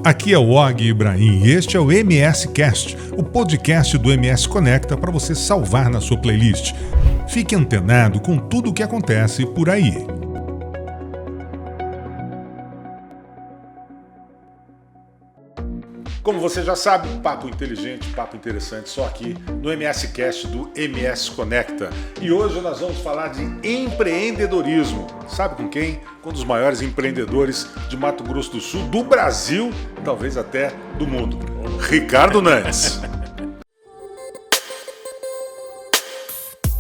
Aqui é o Og Ibrahim e este é o MS Cast, o podcast do MS Conecta para você salvar na sua playlist. Fique antenado com tudo o que acontece por aí. Como você já sabe, papo inteligente, papo interessante, só aqui no MS Cast do MS Conecta. E hoje nós vamos falar de empreendedorismo. Sabe com quem? Com um dos maiores empreendedores de Mato Grosso do Sul, do Brasil, talvez até do mundo. Ricardo Nantes.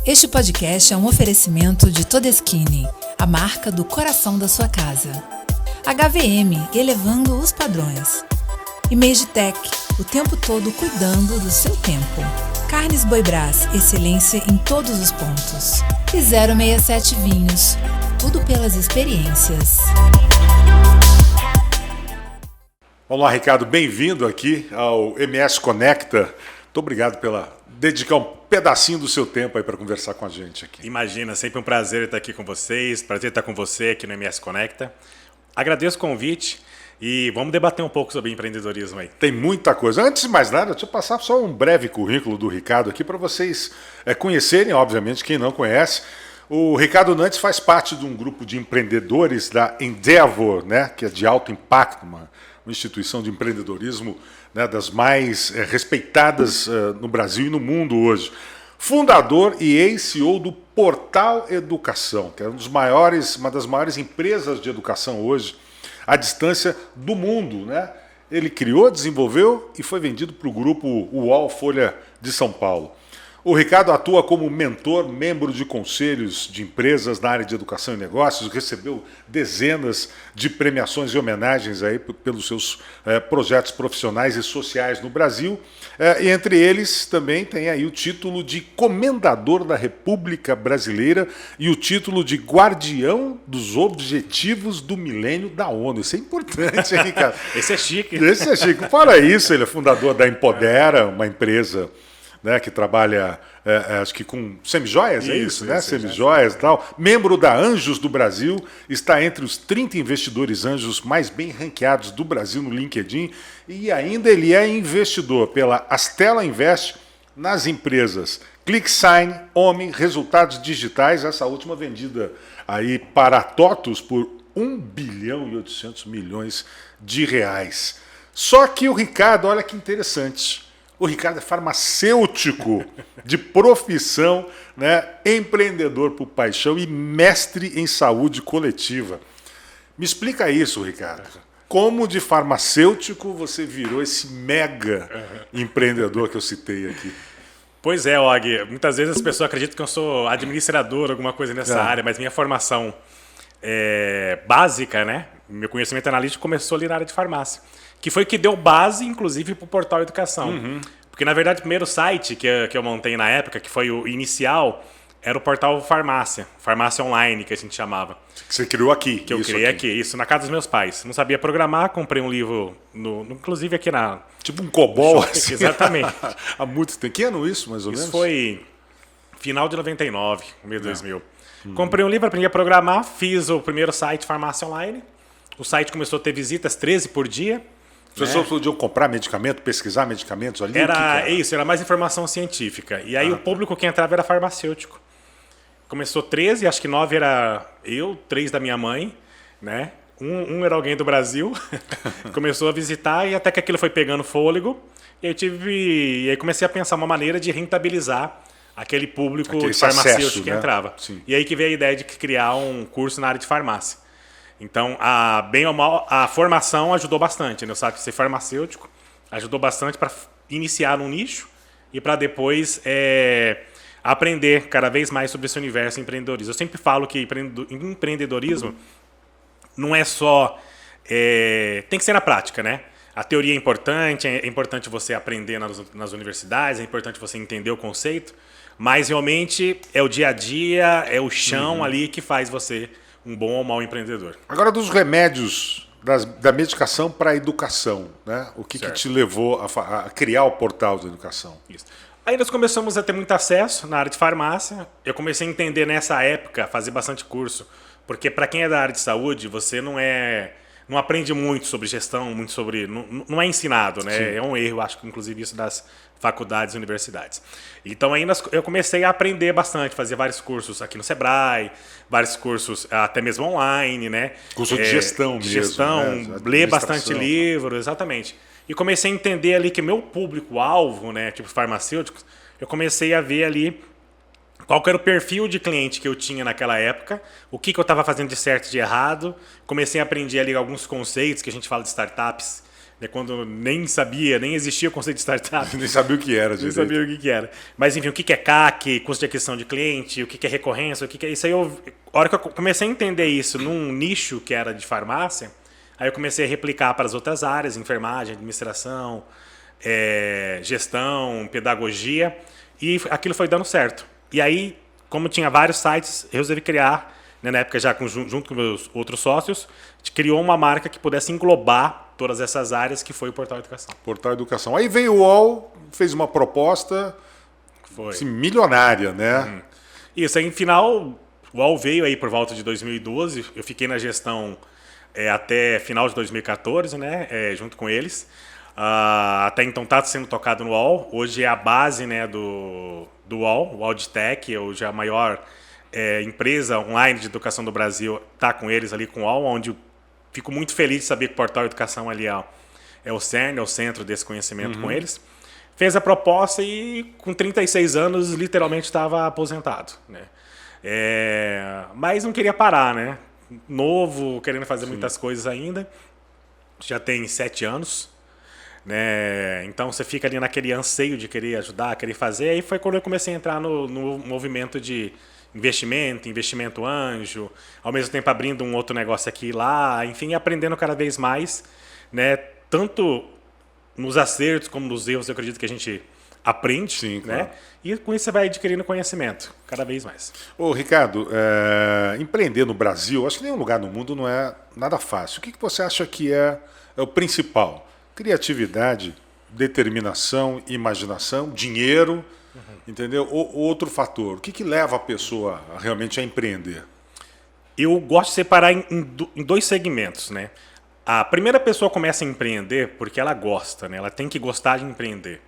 Este podcast é um oferecimento de Todeskine, a marca do coração da sua casa. HVM, elevando os padrões. E Magitech, o tempo todo cuidando do seu tempo. Carnes Boi Brás, excelência em todos os pontos. E 067 Vinhos, tudo pelas experiências. Olá, Ricardo, bem-vindo aqui ao MS Conecta. Muito obrigado pela dedicar um pedacinho do seu tempo aí para conversar com a gente aqui. Imagina, sempre um prazer estar aqui com vocês, prazer estar com você aqui no MS Conecta. Agradeço o convite. E vamos debater um pouco sobre empreendedorismo aí. Tem muita coisa. Antes de mais nada, deixa eu passar só um breve currículo do Ricardo aqui para vocês conhecerem, obviamente, quem não conhece. O Ricardo Nantes faz parte de um grupo de empreendedores da Endeavor, né, que é de alto impacto, uma instituição de empreendedorismo, né, das mais respeitadas no Brasil e no mundo hoje. Fundador e ex-CEO do Portal Educação, que é uma das maiores empresas de educação hoje, à distância do mundo, né? Ele criou, desenvolveu e foi vendido para o grupo UOL Folha de São Paulo. O Ricardo atua como mentor, membro de conselhos de empresas na área de educação e negócios, recebeu dezenas de premiações e homenagens aí pelos seus projetos profissionais e sociais no Brasil. E entre eles também tem aí o título de Comendador da República Brasileira e o título de Guardião dos Objetivos do Milênio da ONU. Isso é importante, hein, Ricardo? Esse é chique. Esse é chique. Fora isso, ele é fundador da Empodera, uma empresa, né, que trabalha, acho que com semijoias, é isso, né? Semijoias e tal. Membro da Anjos do Brasil, está entre os 30 investidores anjos mais bem ranqueados do Brasil no LinkedIn e ainda ele é investidor pela Astela Invest nas empresas ClickSign, Omi, Resultados Digitais, essa última vendida aí para a TOTUS por 1 bilhão e 800 milhões de reais. Só que o Ricardo, olha que interessante, o Ricardo é farmacêutico de profissão, né, empreendedor por paixão e mestre em saúde coletiva. Me explica isso, Ricardo. Como de farmacêutico você virou esse mega empreendedor que eu citei aqui? Pois é, Og. Muitas vezes as pessoas acreditam que eu sou administrador, alguma coisa nessa área, mas minha formação básica, né? Meu conhecimento analítico começou ali na área de farmácia, que foi que deu base, inclusive, para o Portal Educação. Porque, na verdade, o primeiro site que eu montei na época, que foi o inicial, era o Portal Farmácia, Farmácia Online, que a gente chamava. Que você criou aqui. Que eu criei aqui, isso, na casa dos meus pais. Não sabia programar, comprei um livro, inclusive aqui na... Tipo um COBOL, assim. Exatamente. Há muito tempo. Que ano isso, mais ou menos? Isso foi final de 99, mês 2000. Comprei um livro, aprendi a programar, fiz o primeiro site Farmácia Online. O site começou a ter visitas 13 por dia. As pessoas podiam comprar medicamento, pesquisar medicamentos ali? Era isso, era mais informação científica. E aí o público que entrava era farmacêutico. Começou 13, acho que 9 era eu, 3 da minha mãe, né? Um era alguém do Brasil. Começou a visitar e até que aquilo foi pegando fôlego. E aí comecei a pensar uma maneira de rentabilizar aquele público farmacêutico acesso, que entrava. Sim. E aí que veio a ideia de criar um curso na área de farmácia. Então, bem ou mal, a formação ajudou bastante, né? O sabe ser farmacêutico ajudou bastante para iniciar um nicho e para depois aprender cada vez mais sobre esse universo empreendedorismo. Eu sempre falo que empreendedorismo não é só... tem que ser na prática, né? A teoria é importante você aprender nas universidades, é importante você entender o conceito, mas realmente é o dia a dia, é o chão ali que faz você um bom ou mau empreendedor. Agora, dos remédios da medicação para a educação, né? O que te levou a criar o Portal da Educação? Isso. Aí nós começamos a ter muito acesso na área de farmácia. Eu comecei a entender nessa época, fazer bastante curso, porque para quem é da área de saúde, você não é não aprende muito sobre gestão, muito sobre... Não é ensinado, né? Sim. É um erro, acho que inclusive isso das faculdades e universidades. Então aí eu comecei a aprender bastante, fazer vários cursos aqui no Sebrae, vários cursos até mesmo online, né? Curso de gestão mesmo. Gestão, né? Ler bastante livro, exatamente. E comecei a entender ali que meu público-alvo, né, tipo farmacêuticos, eu comecei a ver ali qual que era o perfil de cliente que eu tinha naquela época, o que eu estava fazendo de certo e de errado. Comecei a aprender ali alguns conceitos que a gente fala de startups, né, quando nem existia o conceito de startup. Nem sabia o que era, direito. Nem sabia o que era. Mas enfim, o que é CAC, custo de aquisição de cliente, o que é recorrência, o que é isso aí. A hora que eu comecei a entender isso num nicho que era de farmácia, aí eu comecei a replicar para as outras áreas, enfermagem, administração, gestão, pedagogia, e aquilo foi dando certo. E aí, como tinha vários sites, eu resolvi criar, né, na época já junto com meus outros sócios, a gente criou uma marca que pudesse englobar todas essas áreas, que foi o Portal Educação. Portal Educação. Aí veio o UOL, fez uma proposta assim, milionária, né? Isso, aí no final, o UOL veio aí por volta de 2012, eu fiquei na gestão até final de 2014, né, junto com eles. Até então está sendo tocado no UOL. Hoje é a base, né, do UOL, o UOL de Tech, hoje é a maior empresa online de educação do Brasil, está com eles ali com o UOL, onde eu fico muito feliz de saber que o Portal Educação ali é o CERN, é o centro desse conhecimento com eles. Fez a proposta e com 36 anos literalmente estava aposentado, né? Mas não queria parar, né? Novo, querendo fazer muitas coisas ainda. Já tem 7 anos. Né? Então você fica ali naquele anseio de querer ajudar, querer fazer. Aí foi quando eu comecei a entrar no movimento de investimento anjo, ao mesmo tempo abrindo um outro negócio aqui e lá, enfim, aprendendo cada vez mais, né? Tanto nos acertos como nos erros, eu acredito que a gente aprende. Sim, claro. Né? E com isso você vai adquirindo conhecimento cada vez mais. Ô, Ricardo, empreender no Brasil, acho que nenhum lugar no mundo não é nada fácil. O que você acha que é o principal? Criatividade, determinação, imaginação, dinheiro, entendeu? Outro fator. O que leva a pessoa realmente a empreender? Eu gosto de separar em 2 segmentos, né? A primeira pessoa começa a empreender porque ela gosta, né? Ela tem que gostar de empreender.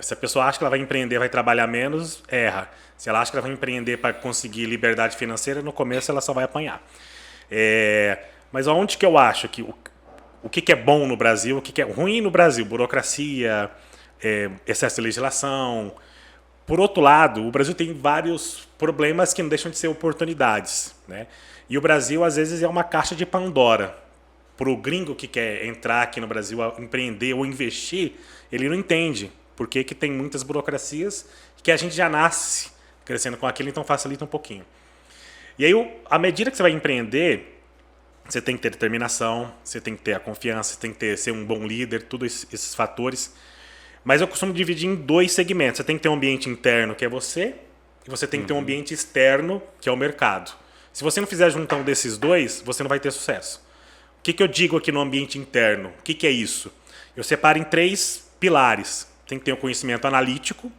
Se a pessoa acha que ela vai empreender, vai trabalhar menos, erra. Se ela acha que ela vai empreender para conseguir liberdade financeira, no começo ela só vai apanhar. Mas onde que eu acho que o que é bom no Brasil, o que é ruim no Brasil? Burocracia, excesso de legislação. Por outro lado, o Brasil tem vários problemas que não deixam de ser oportunidades, né? E o Brasil, às vezes, é uma caixa de Pandora. Para o gringo que quer entrar aqui no Brasil, empreender ou investir, ele não entende porque que tem muitas burocracias que a gente já nasce crescendo com aquilo, então facilita um pouquinho. E aí, à medida que você vai empreender, você tem que ter determinação, você tem que ter a confiança, você tem que ser um bom líder, todos esses fatores. Mas eu costumo dividir em 2 segmentos. Você tem que ter um ambiente interno, que é você, e você tem que ter um ambiente externo, que é o mercado. Se você não fizer a junção desses 2, você não vai ter sucesso. O que eu digo aqui no ambiente interno? O que é isso? Eu separo em 3 pilares. Tem que ter um conhecimento analítico. O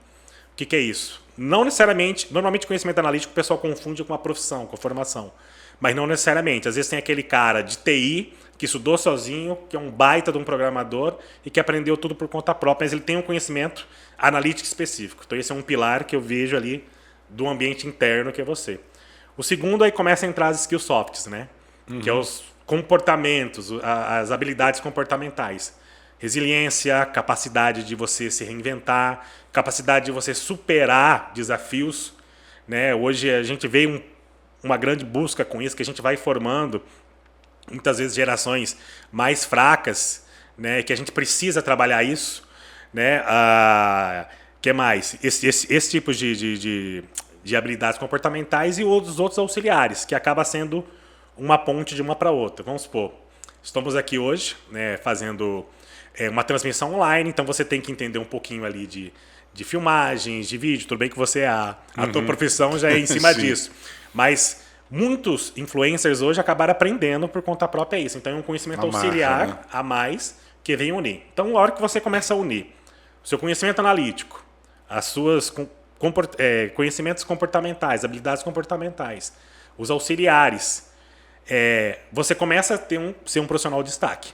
que é isso? Não necessariamente, normalmente conhecimento analítico o pessoal confunde com a profissão, com a formação. Mas não necessariamente. Às vezes tem aquele cara de TI que estudou sozinho, que é um baita de um programador e que aprendeu tudo por conta própria, mas ele tem um conhecimento analítico específico. Então esse é um pilar que eu vejo ali do ambiente interno, que é você. O segundo, aí começa a entrar as skill softs, né? Que é os comportamentos, as habilidades comportamentais. Resiliência, capacidade de você se reinventar, capacidade de você superar desafios, né? Hoje a gente vê uma grande busca com isso, que a gente vai formando muitas vezes gerações mais fracas, né? Que a gente precisa trabalhar isso, né? Que mais? Esse tipo de habilidades comportamentais e os outros auxiliares, que acaba sendo uma ponte de uma para outra. Vamos supor, estamos aqui hoje, né, fazendo uma transmissão online, então você tem que entender um pouquinho ali de filmagens, de vídeo. Tudo bem que a tua profissão já é em cima disso, mas muitos influencers hoje acabaram aprendendo por conta própria isso. Então é um conhecimento auxiliar, né, a mais que vem unir. Então, a hora que você começa a unir o seu conhecimento analítico, as suas conhecimentos comportamentais, habilidades comportamentais, os auxiliares, você começa a ser um profissional de destaque.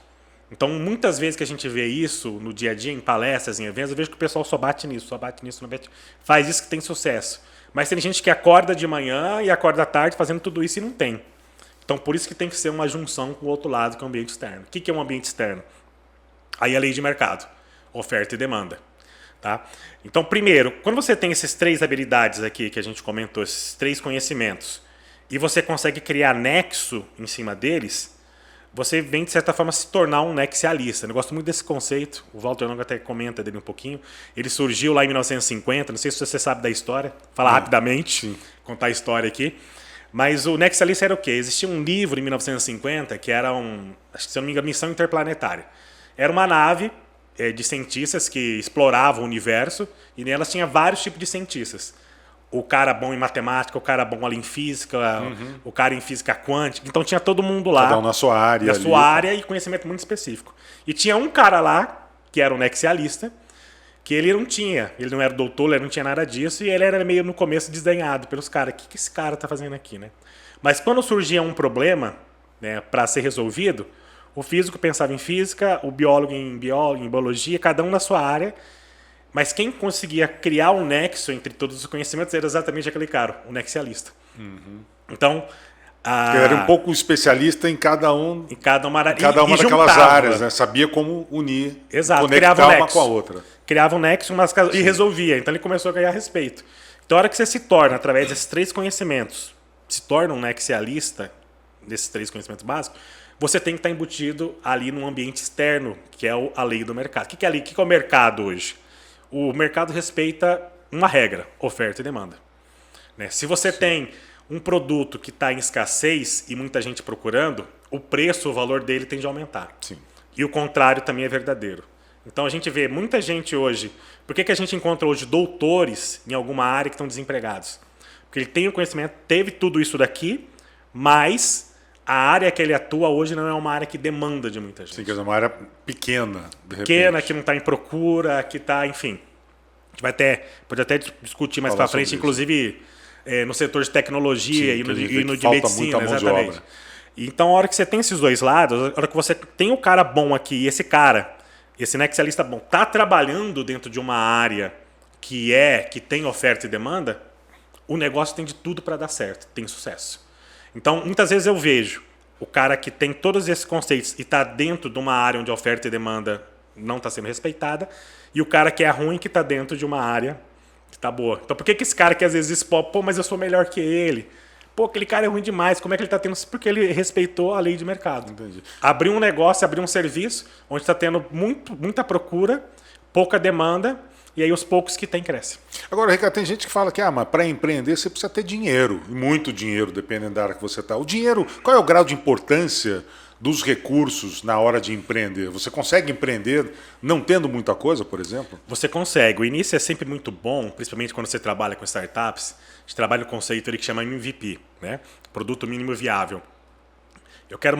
Então, muitas vezes que a gente vê isso no dia a dia, em palestras, em eventos, eu vejo que o pessoal só bate nisso, não bate. Faz isso que tem sucesso. Mas tem gente que acorda de manhã e acorda à tarde fazendo tudo isso e não tem. Então, por isso que tem que ser uma junção com o outro lado, que é o ambiente externo. O que é um ambiente externo? Aí a lei de mercado, oferta e demanda. Tá? Então, primeiro, quando você tem essas 3 habilidades aqui que a gente comentou, esses 3 conhecimentos, e você consegue criar nexo em cima deles, você vem, de certa forma, se tornar um nexialista. Eu gosto muito desse conceito, o Walter Longo até comenta dele um pouquinho. Ele surgiu lá em 1950, não sei se você sabe da história, falar rapidamente, sim, contar a história aqui. Mas o nexialista era o quê? Existia um livro em 1950 que era acho que se eu não me engano, Missão Interplanetária. Era uma nave de cientistas que exploravam o universo e nelas tinha vários tipos de cientistas. O cara bom em matemática, o cara bom ali em física, o cara em física quântica. Então tinha todo mundo lá. Cada um na sua área. Na sua área e conhecimento muito específico. E tinha um cara lá, que era um nexialista, que ele não era doutor, ele não tinha nada disso, e ele era meio no começo desdenhado pelos caras. O que esse cara está fazendo aqui, né? Mas quando surgia um problema, né, para ser resolvido, o físico pensava em física, o biólogo em biologia, cada um na sua área. Mas quem conseguia criar um nexo entre todos os conhecimentos era exatamente aquele cara, o nexialista. Então, era um pouco especialista em cada uma daquelas áreas, né? Sabia como unir, conectar uma com a outra. Criava um nexo e resolvia. Então ele começou a ganhar respeito. Então a hora que você se torna, através desses 3 conhecimentos, se torna um nexialista, desses 3 conhecimentos básicos, você tem que estar embutido ali num ambiente externo, que é a lei do mercado. O que é o mercado hoje? O mercado respeita uma regra, oferta e demanda. Né? Se você tem um produto que está em escassez e muita gente procurando, o preço, o valor dele tende a aumentar. Sim. E o contrário também é verdadeiro. Então a gente vê muita gente hoje... Por que a gente encontra hoje doutores em alguma área que estão desempregados? Porque ele tem o conhecimento, teve tudo isso daqui, mas a área que ele atua hoje não é uma área que demanda de muita gente. Sim, quer dizer, uma área pequena, de repente. Pequena, que não está em procura, que está, enfim. A gente pode até discutir mais para frente, inclusive no setor de tecnologia. Sim, e no de medicina, exatamente. Então, a hora que você tem esses dois lados, a hora que você tem o cara bom aqui e esse nexialista bom, está trabalhando dentro de uma área que tem oferta e demanda, o negócio tem de tudo para dar certo, tem sucesso. Então, muitas vezes eu vejo o cara que tem todos esses conceitos e está dentro de uma área onde a oferta e demanda não está sendo respeitada, e o cara que é ruim que está dentro de uma área que está boa. Então, por que esse cara que às vezes expõe, mas eu sou melhor que ele? Aquele cara é ruim demais, como é que ele está tendo? Porque ele respeitou a lei de mercado. Entendi. Abriu um negócio, abriu um serviço, onde está tendo muita procura, pouca demanda, e aí os poucos que tem crescem. Agora, Ricardo, tem gente que fala que mas para empreender você precisa ter dinheiro, muito dinheiro, dependendo da área que você está. O dinheiro, qual é o grau de importância dos recursos na hora de empreender? Você consegue empreender não tendo muita coisa, por exemplo? Você consegue. O início é sempre muito bom, principalmente quando você trabalha com startups. A gente trabalha o conceito ali que chama MVP, né? Produto mínimo viável. Eu quero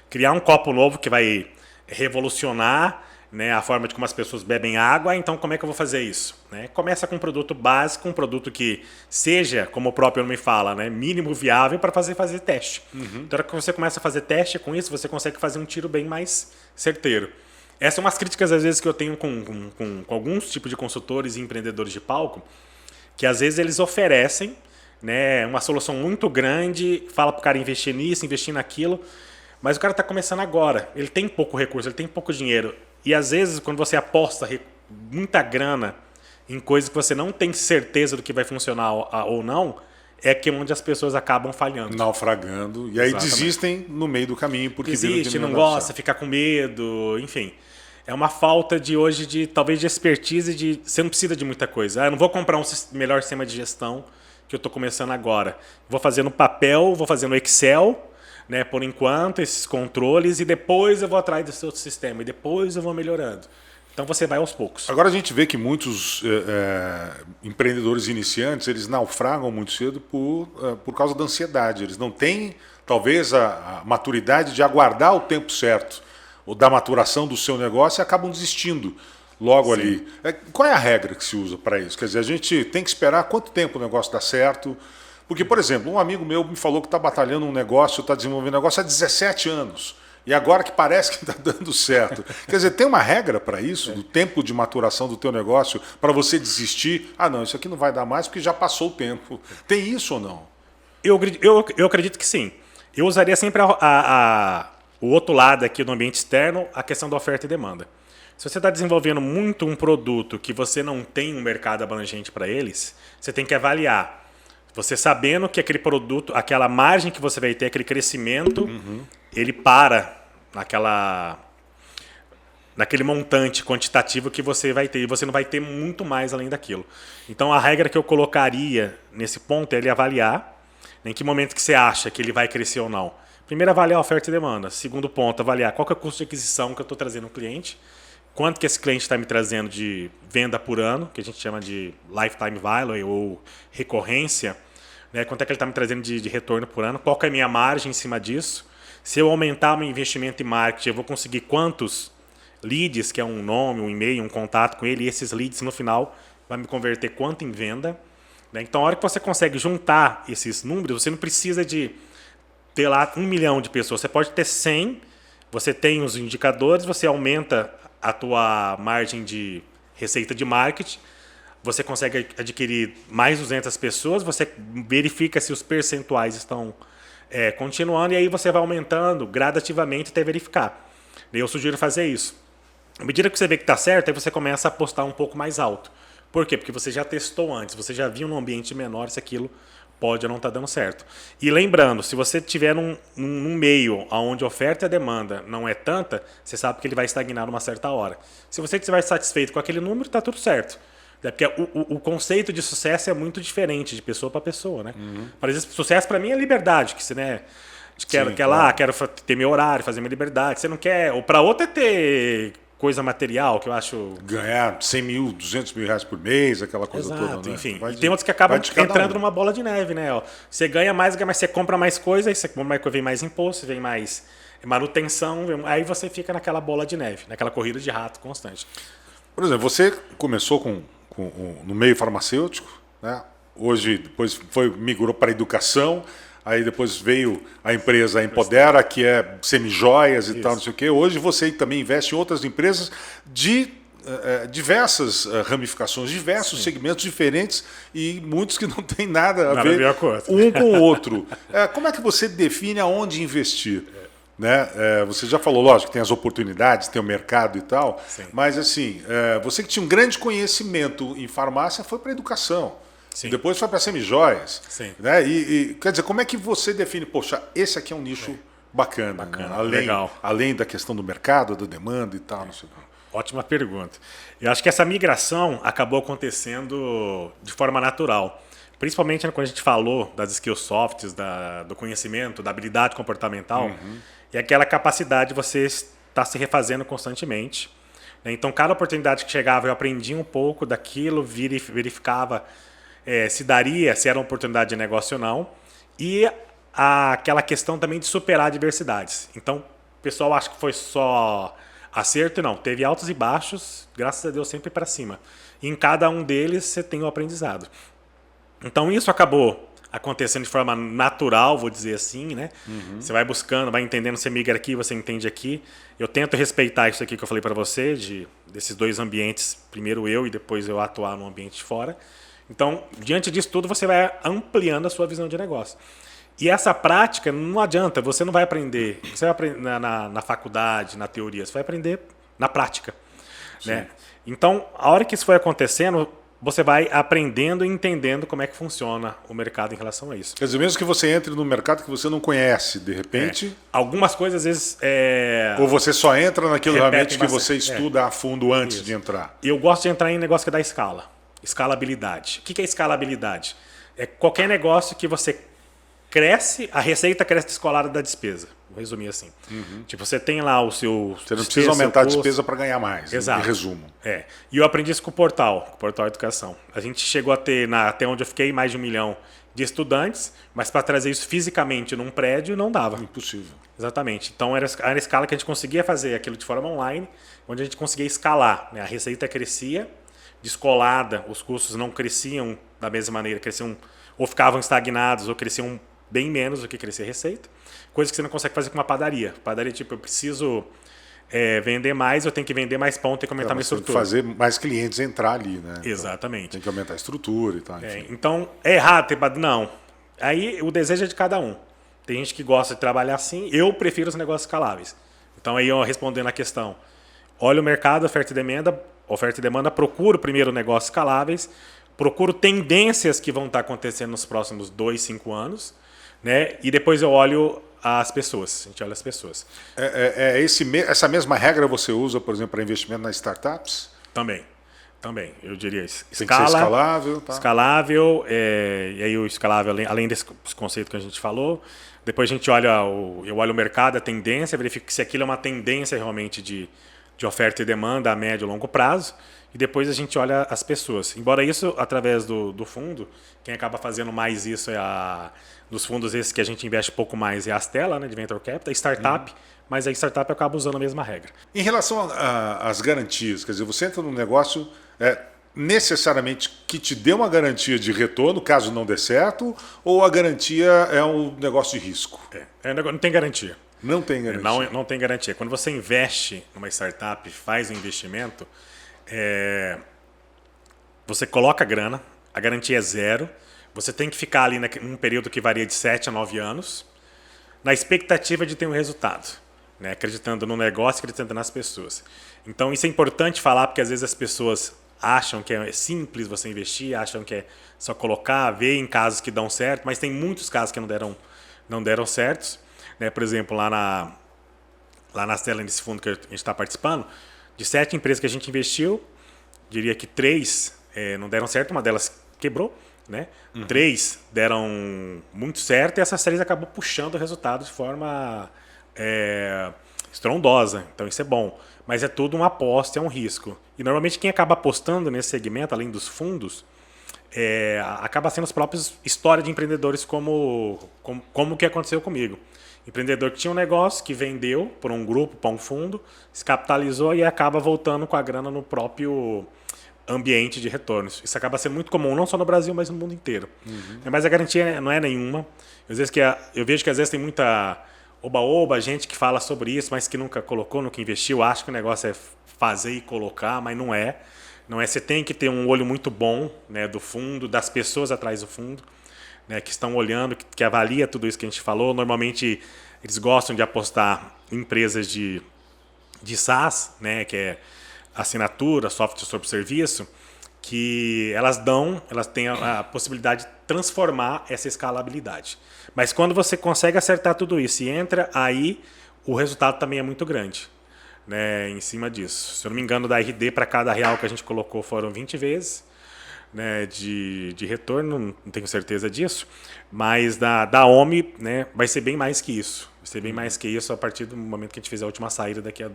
criar um copo novo que vai revolucionar, né, a forma de como as pessoas bebem água. Então, como é que eu vou fazer isso? Né? Começa com um produto básico, um produto que seja, como o próprio nome fala, né, mínimo viável para fazer teste. Então, na hora que você começa a fazer teste com isso, você consegue fazer um tiro bem mais certeiro. Essas são umas críticas, às vezes, que eu tenho com alguns tipos de consultores e empreendedores de palco, que às vezes eles oferecem, né, uma solução muito grande, fala para o cara investir nisso, investir naquilo, mas o cara está começando agora, ele tem pouco recurso, ele tem pouco dinheiro. E às vezes, quando você aposta muita grana em coisas que você não tem certeza do que vai funcionar ou não, é que onde as pessoas acabam falhando. Naufragando. E aí desistem no meio do caminho. Porque desiste, não gosta, fica com medo, enfim. É uma falta de hoje, talvez de expertise, você não precisa de muita coisa. Eu não vou comprar um melhor sistema de gestão que eu estou começando agora. Vou fazer no papel, vou fazer no Excel, né, por enquanto, esses controles, e depois eu vou atrás desse outro sistema, e depois eu vou melhorando. Então você vai aos poucos. Agora a gente vê que muitos empreendedores iniciantes, eles naufragam muito cedo por causa da ansiedade. Eles não têm, talvez, a maturidade de aguardar o tempo certo, ou da maturação do seu negócio, e acabam desistindo logo ali. Qual é a regra que se usa para isso? Quer dizer, a gente tem que esperar quanto tempo o negócio dá certo, Porque, por exemplo, um amigo meu me falou que está batalhando um negócio, está desenvolvendo um negócio há 17 anos. E agora que parece que está dando certo. Quer dizer, tem uma regra para isso, do tempo de maturação do teu negócio, para você desistir? Ah, não, isso aqui não vai dar mais porque já passou o tempo. Tem isso ou não? Eu acredito que sim. Eu usaria sempre o outro lado aqui do ambiente externo, a questão da oferta e demanda. Se você está desenvolvendo muito um produto que você não tem um mercado abrangente para eles, você tem que avaliar. Você sabendo que aquele produto, aquela margem que você vai ter, aquele crescimento, ele para naquele montante quantitativo que você vai ter. E você não vai ter muito mais além daquilo. Então, a regra que eu colocaria nesse ponto é ele avaliar em que momento que você acha que ele vai crescer ou não. Primeiro, avaliar a oferta e demanda. Segundo ponto, avaliar qual que é o custo de aquisição que eu estou trazendo no cliente. Quanto que esse cliente está me trazendo de venda por ano, que a gente chama de lifetime value ou recorrência, né? Quanto é que ele está me trazendo de retorno por ano, qual que é a minha margem em cima disso. Se eu aumentar o meu investimento em marketing, eu vou conseguir quantos leads, que é um nome, um e-mail, um contato com ele, e esses leads no final vai me converter quanto em venda. Né? Então, a hora que você consegue juntar esses números, você não precisa de ter lá 1 milhão de pessoas, você pode ter 100, você tem os indicadores, você aumenta a tua margem de receita de marketing, você consegue adquirir mais 200 pessoas, você verifica se os percentuais estão continuando e aí você vai aumentando gradativamente até verificar. Eu sugiro fazer isso. À medida que você vê que está certo, aí você começa a apostar um pouco mais alto. Por quê? Porque você já testou antes, você já viu num ambiente menor se aquilo pode ou não estar dando certo. E lembrando, se você estiver num meio onde a oferta e a demanda não é tanta, você sabe que ele vai estagnar numa certa hora. Se você estiver satisfeito com aquele número, está tudo certo. Porque o conceito de sucesso é muito diferente de pessoa para pessoa. Né? Por exemplo, sucesso para mim é liberdade. Que você, né, quero ter meu horário, fazer minha liberdade. Você não quer... Ou para outra é ter coisa material, que eu acho... Ganhar 100 mil, 200 mil reais por mês, aquela coisa Exato, toda. Né? Enfim. E tem outros que acabam entrando numa bola de neve. Né? Você ganha mais, mas você compra mais coisa, aí você compra mais coisa, vem mais imposto, vem mais manutenção, aí você fica naquela bola de neve, naquela corrida de rato constante. Por exemplo, você começou no meio farmacêutico, né? Hoje depois migrou para a educação, aí depois veio a empresa Empodera, que é semijoias e tal, não sei o quê. Hoje você também investe em outras empresas de diversas ramificações, diversos segmentos diferentes e muitos que não têm nada a ver um com o outro. Como é que você define aonde investir? Né? Você já falou, lógico, que tem as oportunidades, tem o mercado e tal, mas assim, você que tinha um grande conhecimento em farmácia foi para a educação, depois foi para semijoias. Né? E quer dizer, como é que você define, poxa, esse aqui é um nicho bacana, né? além da questão do mercado, da demanda e tal, não sei. Ótima pergunta. Eu acho que essa migração acabou acontecendo de forma natural. Principalmente quando a gente falou das skills softs, do conhecimento, da habilidade comportamental, e aquela capacidade de você estar se refazendo constantemente. Então, cada oportunidade que chegava, eu aprendia um pouco daquilo, verificava se era uma oportunidade de negócio ou não. E aquela questão também de superar adversidades. Então, o pessoal acha que foi só acerto, não. Teve altos e baixos, graças a Deus, sempre para cima. E em cada um deles, você tem o aprendizado. Então, isso acabou acontecendo de forma natural, vou dizer assim, né? Você vai buscando, vai entendendo, você migra aqui, você entende aqui. Eu tento respeitar isso aqui que eu falei para você, desses dois ambientes, primeiro eu e depois eu atuar no ambiente de fora. Então, diante disso tudo, você vai ampliando a sua visão de negócio. E essa prática, não adianta, você não vai aprender, você vai aprender na faculdade, na teoria, você vai aprender na prática. Né? Então, a hora que isso foi acontecendo, você vai aprendendo e entendendo como é que funciona o mercado em relação a isso. Quer dizer, mesmo que você entre no mercado que você não conhece, de repente... Algumas coisas, às vezes... Ou você só entra naquilo realmente que você estuda a fundo antes de entrar. Eu gosto de entrar em negócio que dá escala. Escalabilidade. O que é escalabilidade? É qualquer negócio que você cresce, a receita cresce descolada da despesa. Vou resumir assim. Tipo, você tem lá o seu... Você não precisa aumentar a despesa para ganhar mais, Exato. Em resumo. E eu aprendi isso com o Portal Educação. A gente chegou a ter, até onde eu fiquei, mais de 1 milhão de estudantes, mas para trazer isso fisicamente num prédio não dava. Impossível. Exatamente. Então era a escala que a gente conseguia fazer aquilo de forma online, onde a gente conseguia escalar. Né? A receita crescia, descolada, os custos não cresciam da mesma maneira, cresciam ou ficavam estagnados, ou cresciam bem menos do que crescer receita. Coisa que você não consegue fazer com uma padaria. Padaria, tipo, eu preciso vender mais, eu tenho que vender mais pão, tenho que aumentar minha estrutura. Fazer mais clientes entrar ali, né? Exatamente. Então, tem que aumentar a estrutura e tal. Então, é errado ter padaria? Não. Aí o desejo é de cada um. Tem gente que gosta de trabalhar assim, eu prefiro os negócios escaláveis. Então, aí, respondendo a questão, olha o mercado, oferta e demanda, procuro primeiro negócios escaláveis, procuro tendências que vão estar acontecendo nos próximos 2, 5 anos, né? E depois eu olho as pessoas. A gente olha as pessoas. Essa mesma regra você usa, por exemplo, para investimento nas startups? Também, eu diria isso. Tem que ser escalável. Tá? Escalável, e aí o escalável, além desse conceito que a gente falou, depois a gente olha eu olho o mercado, a tendência, verifico se aquilo é uma tendência realmente de oferta e demanda a médio e longo prazo, e depois a gente olha as pessoas. Embora isso, através do fundo, quem acaba fazendo mais isso dos fundos esses que a gente investe um pouco mais é a Astela, né, de Venture Capital, a startup, mas a startup acaba usando a mesma regra. Em relação às garantias, quer dizer, você entra num negócio necessariamente que te dê uma garantia de retorno, caso não dê certo, ou a garantia é um negócio de risco? Não tem garantia. Não tem garantia. Não tem garantia. Quando você investe numa startup, faz um investimento, você coloca a grana, a garantia é 0, você tem que ficar ali num período que varia de 7 a 9 anos, na expectativa de ter um resultado, né? Acreditando no negócio, acreditando nas pessoas. Então isso é importante falar, porque às vezes as pessoas acham que é simples você investir, acham que é só colocar, ver em casos que dão certo, mas tem muitos casos que não deram certos. Né? Por exemplo, lá na Astela, nesse fundo que a gente está participando, de 7 empresas que a gente investiu, diria que 3 não deram certo, uma delas quebrou, né? 3 deram muito certo e essas 3 acabou puxando o resultado de forma estrondosa. Então isso é bom. Mas é tudo uma aposta, é um risco. E normalmente quem acaba apostando nesse segmento, além dos fundos, acaba sendo as próprias histórias de empreendedores como o que aconteceu comigo. Empreendedor que tinha um negócio, que vendeu para um grupo, para um fundo, se capitalizou e acaba voltando com a grana no próprio ambiente de retornos. Isso acaba sendo muito comum, não só no Brasil, mas no mundo inteiro. Mas a garantia não é nenhuma. Eu vejo que às vezes tem muita oba-oba, gente que fala sobre isso, mas que nunca colocou, nunca investiu. Acho que o negócio é fazer e colocar, mas não é. Não é. Você tem que ter um olho muito bom, né, do fundo, das pessoas atrás do fundo, né, que estão olhando, que avalia tudo isso que a gente falou. Normalmente eles gostam de apostar em empresas de SaaS, né, que é assinatura, software sobre serviço, que elas têm a possibilidade de transformar essa escalabilidade. Mas quando você consegue acertar tudo isso e entra, aí o resultado também é muito grande, né, em cima disso. Se eu não me engano, da RD para cada real que a gente colocou foram 20 vezes, né, de retorno, não tenho certeza disso, mas da OMI, né, vai ser bem mais que isso. Vai ser bem mais que isso a partir do momento que a gente fizer a última saída daqui a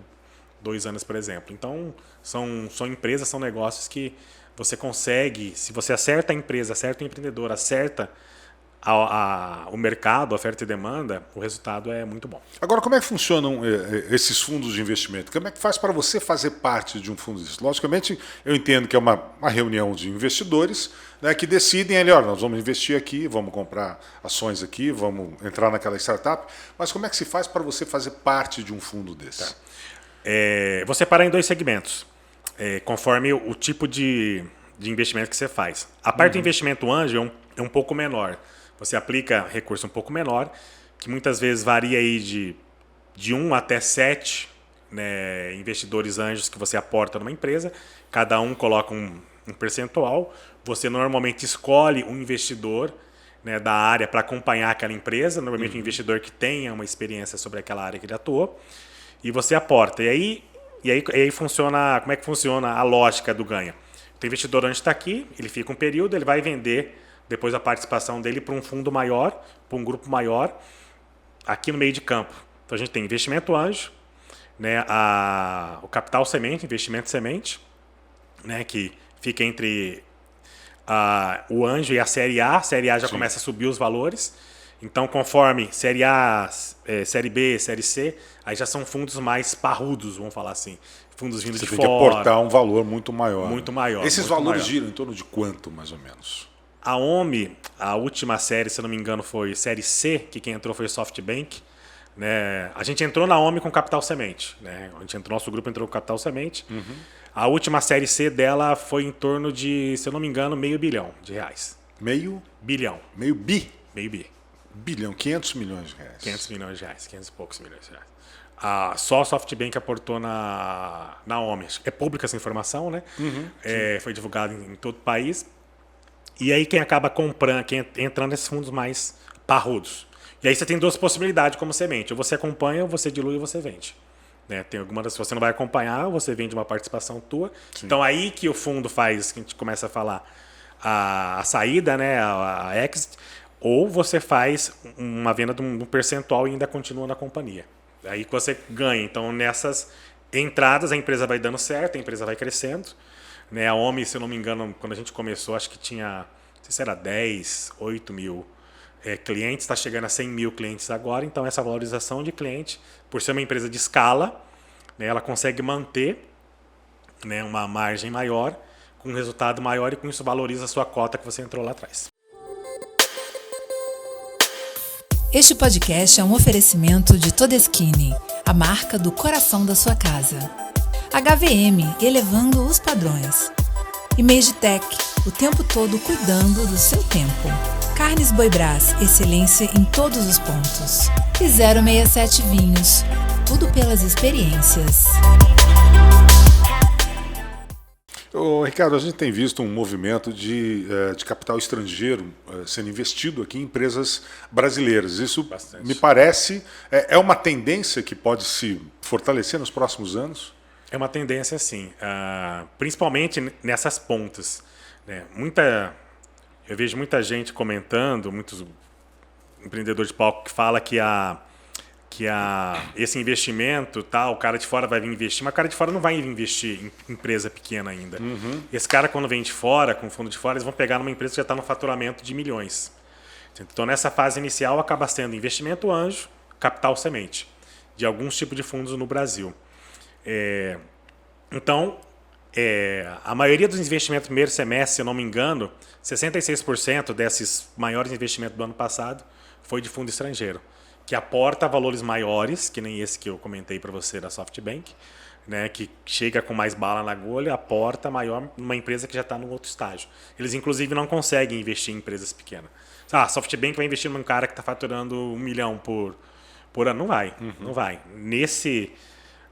2 anos, por exemplo. Então, são empresas, são negócios que você consegue, se você acerta a empresa, acerta o empreendedor, acerta o mercado, a oferta e demanda, o resultado é muito bom. Agora, como é que funcionam esses fundos de investimento? Como é que faz para você fazer parte de um fundo desse? Logicamente, eu entendo que é uma reunião de investidores, né, que decidem, olha, nós vamos investir aqui, vamos comprar ações aqui, vamos entrar naquela startup, mas como é que se faz para você fazer parte de um fundo desse? Tá. Vou separar em 2 segmentos, conforme o tipo de investimento que você faz. A parte do investimento anjo é um pouco menor. Você aplica recurso um pouco menor, que muitas vezes varia aí de 1 até 7, né, investidores anjos que você aporta numa empresa. Cada um coloca um percentual. Você normalmente escolhe um investidor, né, da área para acompanhar aquela empresa. Normalmente um investidor que tenha uma experiência sobre aquela área que ele atuou. E você aporta. E aí funciona. Como é que funciona a lógica do ganho? O investidor anjo está aqui, ele fica um período, ele vai vender depois a participação dele para um fundo maior, para um grupo maior, aqui no meio de campo. Então a gente tem investimento anjo, né, o capital semente, investimento semente, né, que fica entre o anjo e a série A. A série A já começa a subir os valores. Então, conforme série A, série B, série C, aí já são fundos mais parrudos, vamos falar assim. Fundos vindos de fora. Você tem que aportar um valor muito maior. Muito maior. Esses muito valores maior. giram em torno de quanto, mais ou menos? A OMI, a última série, se eu não me engano, foi série C, que quem entrou foi o SoftBank. Né? A gente entrou na OMI com capital semente. Né? Nosso grupo entrou com capital semente. A última série C dela foi em torno de, se eu não me engano, R$500 milhão. Meio Bilhão. Meio bi. Meio bi. Bilhão, 500 milhões de reais. 500 milhões de reais, 500 e poucos milhões de reais. Só a SoftBank aportou na OMI. É pública essa informação, né? Foi divulgado em todo o país. E aí quem acaba comprando, quem entra nesses fundos mais parrudos. E aí você tem duas possibilidades como semente. Ou você acompanha, ou você dilui, ou você vende. Né? Tem algumas, se você não vai acompanhar, você vende uma participação tua. Sim. Então aí que o fundo faz, que a gente começa a falar, a saída, né? a exit, ou você faz uma venda de um percentual e ainda continua na companhia. Aí que você ganha. Então nessas entradas a empresa vai dando certo, a empresa vai crescendo. Né? A OMI, se eu não me engano, quando a gente começou, acho que tinha, não sei se era 10, 8 mil clientes, está chegando a 100 mil clientes agora. Então, essa valorização de cliente, por ser uma empresa de escala, né, ela consegue manter, né, uma margem maior, com um resultado maior e com isso valoriza a sua cota que você entrou lá atrás. Este podcast é um oferecimento de Todeskine, a marca do coração da sua casa. HVM, elevando os padrões. E Magitech, o tempo todo cuidando do seu tempo. Carnes Boi Brás, excelência em todos os pontos. E 067 Vinhos, tudo pelas experiências. Ô, Ricardo, a gente tem visto um movimento de capital estrangeiro sendo investido aqui em empresas brasileiras. Isso bastante. Me parece é uma tendência que pode se fortalecer nos próximos anos? É uma tendência, sim. Principalmente nessas pontas. Né? Eu vejo muita gente comentando, muitos empreendedores de palco que fala que esse investimento, o cara de fora vai vir investir, mas o cara de fora não vai investir em empresa pequena ainda. Esse cara, quando vem de fora, com o fundo de fora, eles vão pegar numa empresa que já está no faturamento de milhões. Então, nessa fase inicial, acaba sendo investimento anjo, capital semente, de alguns tipos de fundos no Brasil. Então, a maioria dos investimentos no primeiro semestre, se eu não me engano, 66% desses maiores investimentos do ano passado foi de fundo estrangeiro, que aporta valores maiores, que nem esse que eu comentei para você da SoftBank, né, que chega com mais bala na agulha, aporta maior numa empresa que já está no outro estágio. Eles, inclusive, não conseguem investir em empresas pequenas. A SoftBank vai investir num cara que está faturando 1 milhão por ano. Não vai. Não vai.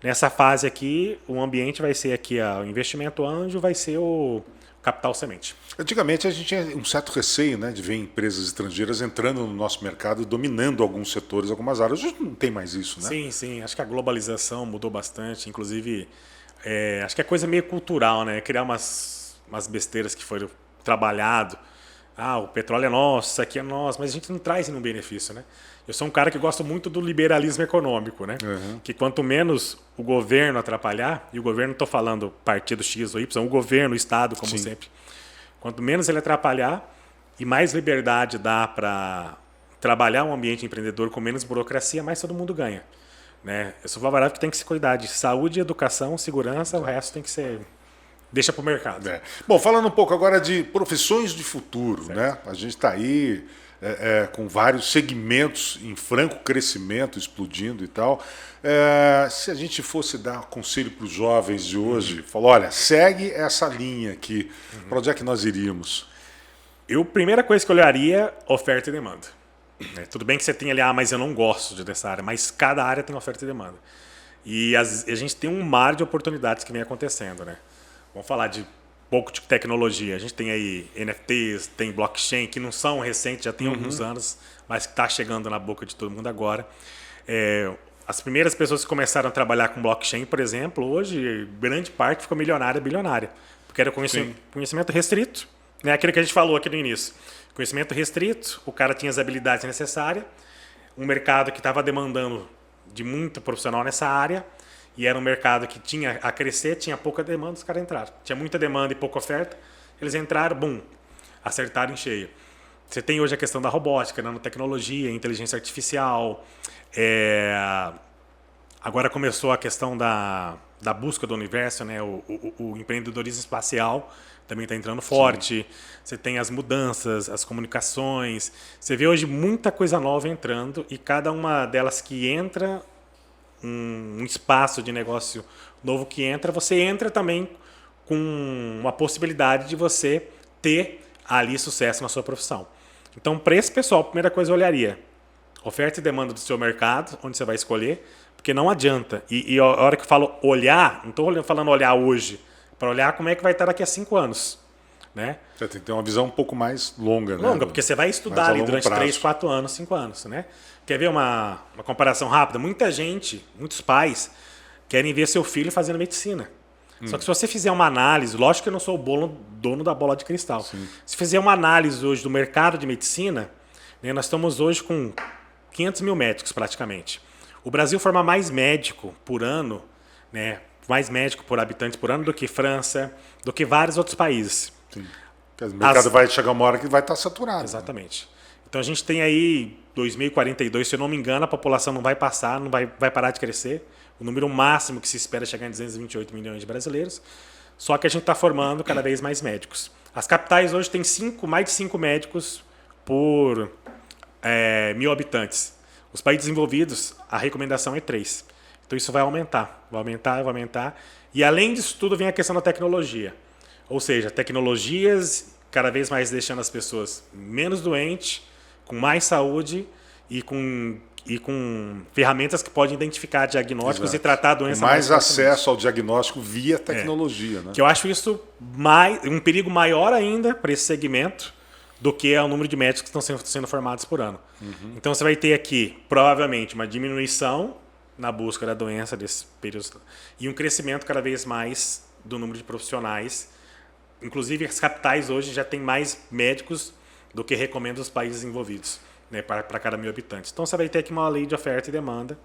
Nessa fase aqui, o ambiente vai ser aqui, o investimento anjo vai ser o capital semente. Antigamente a gente tinha um certo receio, né, de ver empresas estrangeiras entrando no nosso mercado e dominando alguns setores, algumas áreas. Hoje não tem mais isso, né? Sim, sim. Acho que a globalização mudou bastante. Inclusive, acho que é coisa meio cultural, né? Criar umas besteiras que foram trabalhado. O petróleo é nosso, isso aqui é nosso, mas a gente não traz nenhum benefício, né? Eu sou um cara que gosta muito do liberalismo econômico, né? Que quanto menos o governo atrapalhar, e o governo, não estou falando partido X ou Y, o governo, o Estado, como Sim. sempre. Quanto menos ele atrapalhar e mais liberdade dá para trabalhar um ambiente empreendedor com menos burocracia, mais todo mundo ganha. Né? Eu sou favorável que tem que se cuidar de saúde, educação, segurança, o resto tem que ser... Deixa para o mercado. Bom, falando um pouco agora de profissões de futuro, né? A gente está aí com vários segmentos em franco crescimento, explodindo e tal. Se a gente fosse dar conselho para os jovens de hoje, falar, olha, segue essa linha aqui, para onde é que nós iríamos? Primeira coisa que eu olharia, oferta e demanda. Tudo bem que você tem ali, mas eu não gosto dessa área, mas cada área tem oferta e demanda. E a gente tem um mar de oportunidades que vem acontecendo, né? Vamos falar de pouco de tecnologia. A gente tem aí NFTs, tem blockchain, que não são recentes, já tem alguns anos, mas que está chegando na boca de todo mundo agora. As primeiras pessoas que começaram a trabalhar com blockchain, por exemplo, hoje, grande parte ficou milionária, bilionária. Porque era conhecimento restrito. Né? Aquilo que a gente falou aqui no início. Conhecimento restrito, o cara tinha as habilidades necessárias, um mercado que estava demandando de muito profissional nessa área, e era um mercado que tinha a crescer, tinha pouca demanda, os caras entraram. Tinha muita demanda e pouca oferta, eles entraram, acertaram em cheio. Você tem hoje a questão da robótica, nanotecnologia, inteligência artificial. Agora começou a questão da busca do universo, né? O empreendedorismo espacial também está entrando forte. Sim. Você tem as mudanças, as comunicações. Você vê hoje muita coisa nova entrando e cada uma delas que entra, um espaço de negócio novo que entra, você entra também com uma possibilidade de você ter ali sucesso na sua profissão. Então, para esse pessoal, a primeira coisa eu olharia oferta e demanda do seu mercado, onde você vai escolher, porque não adianta. E a hora que eu falo olhar, não estou falando olhar hoje, para olhar como é que vai estar daqui a 5 anos. Né? Você tem que ter uma visão um pouco mais longa. Longa, né? Porque você vai estudar ali durante 3, 4 anos, 5 anos. Né? Quer ver uma comparação rápida? Muita gente, muitos pais, querem ver seu filho fazendo medicina. Só que se você fizer uma análise, lógico que eu não sou o dono da bola de cristal. Sim. Se fizer uma análise hoje do mercado de medicina, né, nós estamos hoje com 500 mil médicos praticamente. O Brasil forma mais médico por ano, né, mais médico por habitante por ano do que França, do que vários outros países. Sim. O mercado vai chegar uma hora que vai estar saturado. Exatamente. Né? Então a gente tem aí 2042, se eu não me engano, a população não vai passar, não vai parar de crescer. O número máximo que se espera é chegar em 228 milhões de brasileiros. Só que a gente está formando cada vez mais médicos. As capitais hoje têm mais de 5 médicos por 1.000 habitantes. Os países desenvolvidos, a recomendação é 3. Então isso vai aumentar, vai aumentar, vai aumentar. E além disso tudo vem a questão da tecnologia. Ou seja, tecnologias cada vez mais deixando as pessoas menos doentes, com mais saúde e com ferramentas que podem identificar diagnósticos e tratar a doença mais acesso ao diagnóstico via tecnologia. Né? Que eu acho isso um perigo maior ainda para esse segmento do que o número de médicos que estão sendo formados por ano. Uhum. Então você vai ter aqui, provavelmente, uma diminuição na busca da doença desses períodos e um crescimento cada vez mais do número de profissionais. Inclusive, as capitais hoje já têm mais médicos do que recomendam os países envolvidos. Né, para cada 1.000 habitantes. Então você vai ter aqui uma lei de oferta e demanda,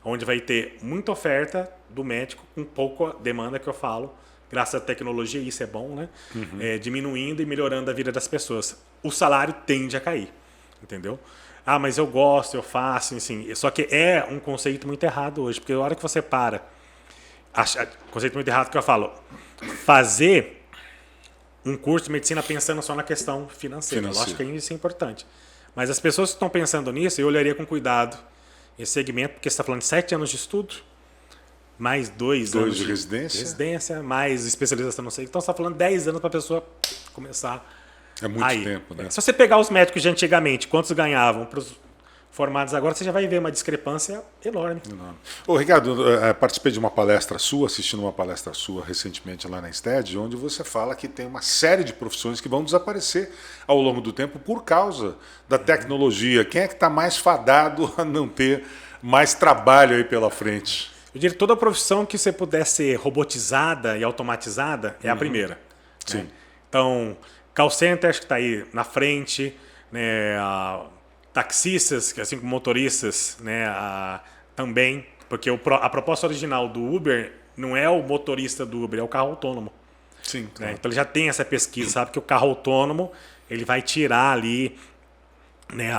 onde vai ter muita oferta do médico com pouca demanda, que eu falo, graças à tecnologia, isso é bom, né? Uhum. Diminuindo e melhorando a vida das pessoas. O salário tende a cair, entendeu? Ah, mas eu gosto, eu faço, assim. Só que é um conceito muito errado hoje, porque a hora que você conceito muito errado que eu falo, fazer um curso de medicina pensando só na questão financeira. Lógico que isso é importante. Mas as pessoas que estão pensando nisso, eu olharia com cuidado esse segmento, porque você está falando de 7 anos de estudo, mais 2 anos de residência, mais especialização, não sei. Então você está falando 10 anos para a pessoa começar. É muito tempo, né? Se você pegar os médicos de antigamente, quantos ganhavam para os formados agora, você já vai ver uma discrepância enorme. Ô, Ricardo, participei de uma palestra sua, assistindo uma palestra sua recentemente lá na STED, onde você fala que tem uma série de profissões que vão desaparecer ao longo do tempo por causa da tecnologia. Quem é que está mais fadado a não ter mais trabalho aí pela frente? Eu diria que toda profissão que você puder ser robotizada e automatizada é a primeira. Sim. Né? Então, call center acho que está aí na frente, né? Taxistas, assim como motoristas, né, também, porque a proposta original do Uber não é o motorista do Uber, é o carro autônomo. Sim, né? Então ele já tem essa pesquisa, sabe que o carro autônomo ele vai tirar ali, né,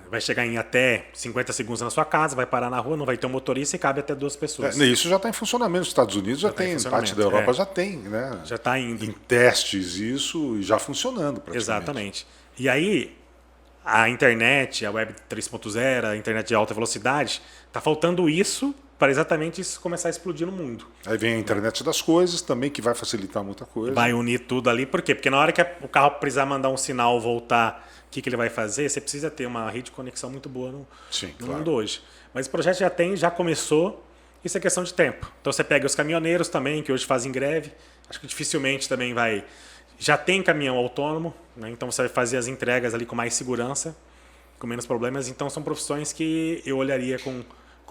vai chegar em até 50 segundos na sua casa, vai parar na rua, não vai ter um motorista e cabe até 2 pessoas. Isso já está em funcionamento nos Estados Unidos, já tem, em parte da Europa já tem, né? Já está indo. Em testes isso e já funcionando praticamente. Exatamente. E aí, a internet, a web 3.0, a internet de alta velocidade, está faltando isso para exatamente isso começar a explodir no mundo. Aí vem a internet das coisas também, que vai facilitar muita coisa. Vai unir tudo ali. Por quê? Porque na hora que o carro precisar mandar um sinal, voltar, o que ele vai fazer? Você precisa ter uma rede de conexão muito boa no mundo hoje. Mas o projeto já começou, isso é questão de tempo. Então você pega os caminhoneiros também, que hoje fazem greve, acho que dificilmente também vai... Já tem caminhão autônomo, né? Então você vai fazer as entregas ali com mais segurança, com menos problemas. Então são profissões que eu olharia com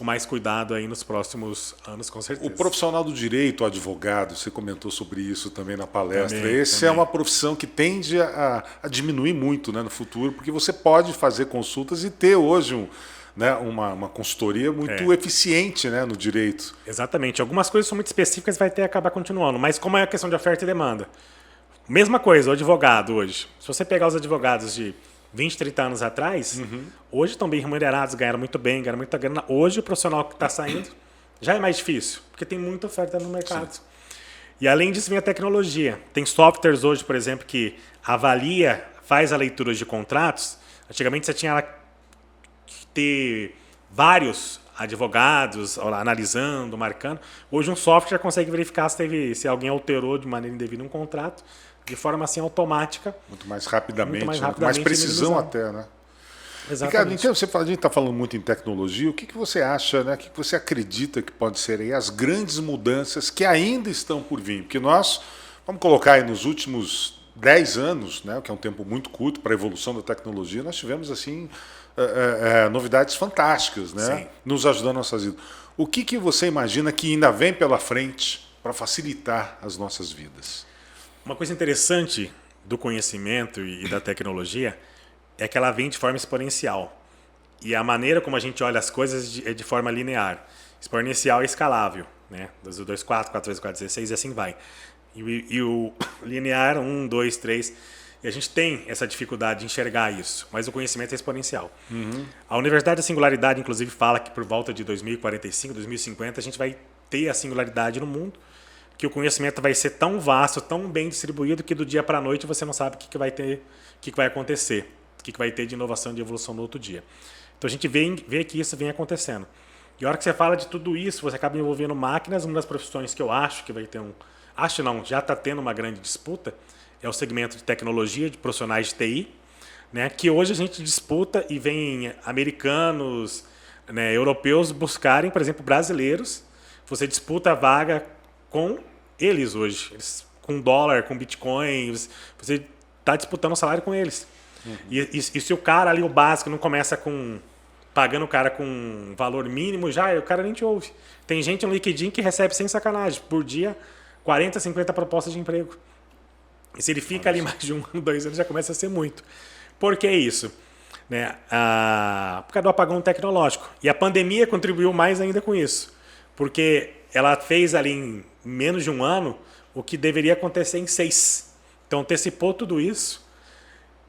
mais cuidado aí nos próximos anos, com certeza. O profissional do direito, o advogado, você comentou sobre isso também na palestra. Também. É uma profissão que tende a diminuir muito, né, no futuro, porque você pode fazer consultas e ter hoje uma consultoria muito eficiente, né, no direito. Exatamente. Algumas coisas são muito específicas, vai ter que acabar continuando. Mas como é a questão de oferta e demanda? Mesma coisa, o advogado hoje. Se você pegar os advogados de 20, 30 anos atrás, hoje estão bem remunerados, ganharam muito bem, ganharam muita grana. Hoje o profissional que está saindo Já é mais difícil, porque tem muita oferta no mercado. Sim. E além disso vem a tecnologia. Tem softwares hoje, por exemplo, que avalia, faz a leitura de contratos. Antigamente você tinha que ter vários advogados analisando, marcando. Hoje um software consegue verificar se alguém alterou de maneira indevida um contrato de forma assim automática. Muito mais rapidamente, com mais precisão até, né? Exatamente. Ricardo, então a gente está falando muito em tecnologia. O que você acha, né? O que você acredita que pode ser aí as grandes mudanças que ainda estão por vir? Porque nós, vamos colocar aí nos últimos 10 anos, né, que é um tempo muito curto para a evolução da tecnologia, nós tivemos assim novidades fantásticas, né, nos ajudando a nossas vidas. O que você imagina que ainda vem pela frente para facilitar as nossas vidas? Uma coisa interessante do conhecimento e da tecnologia é que ela vem de forma exponencial. E a maneira como a gente olha as coisas é de forma linear. Exponencial é escalável, né? 2 × 2 = 4, 4 × 4 = 16 e assim vai. E o linear, 1, 2, 3. E a gente tem essa dificuldade de enxergar isso, mas o conhecimento é exponencial. Uhum. A Universidade da Singularidade, inclusive, fala que por volta de 2045, 2050, a gente vai ter a singularidade no mundo, que o conhecimento vai ser tão vasto, tão bem distribuído, que do dia para a noite você não sabe o que vai ter, o que vai acontecer, o que vai ter de inovação e de evolução no outro dia. Então a gente vê que isso vem acontecendo. E a hora que você fala de tudo isso, você acaba envolvendo máquinas. Uma das profissões que eu acho que vai ter já está tendo uma grande disputa, é o segmento de tecnologia, de profissionais de TI, né, que hoje a gente disputa e vem americanos, né, europeus buscarem, por exemplo, brasileiros. Você disputa a vaga com eles hoje, com dólar, com bitcoin, você está disputando o salário com eles. Uhum. E se o cara ali, o básico, não começa pagando o cara com valor mínimo, já o cara nem te ouve. Tem gente no LinkedIn que recebe, sem sacanagem, por dia 40, 50 propostas de emprego. E se ele fica ali mais de 1 ano, 2 anos, já começa a ser muito. Por que isso? Né? Por causa do apagão tecnológico. E a pandemia contribuiu mais ainda com isso. Porque ela fez ali em menos de 1 ano o que deveria acontecer em 6. Então antecipou tudo isso.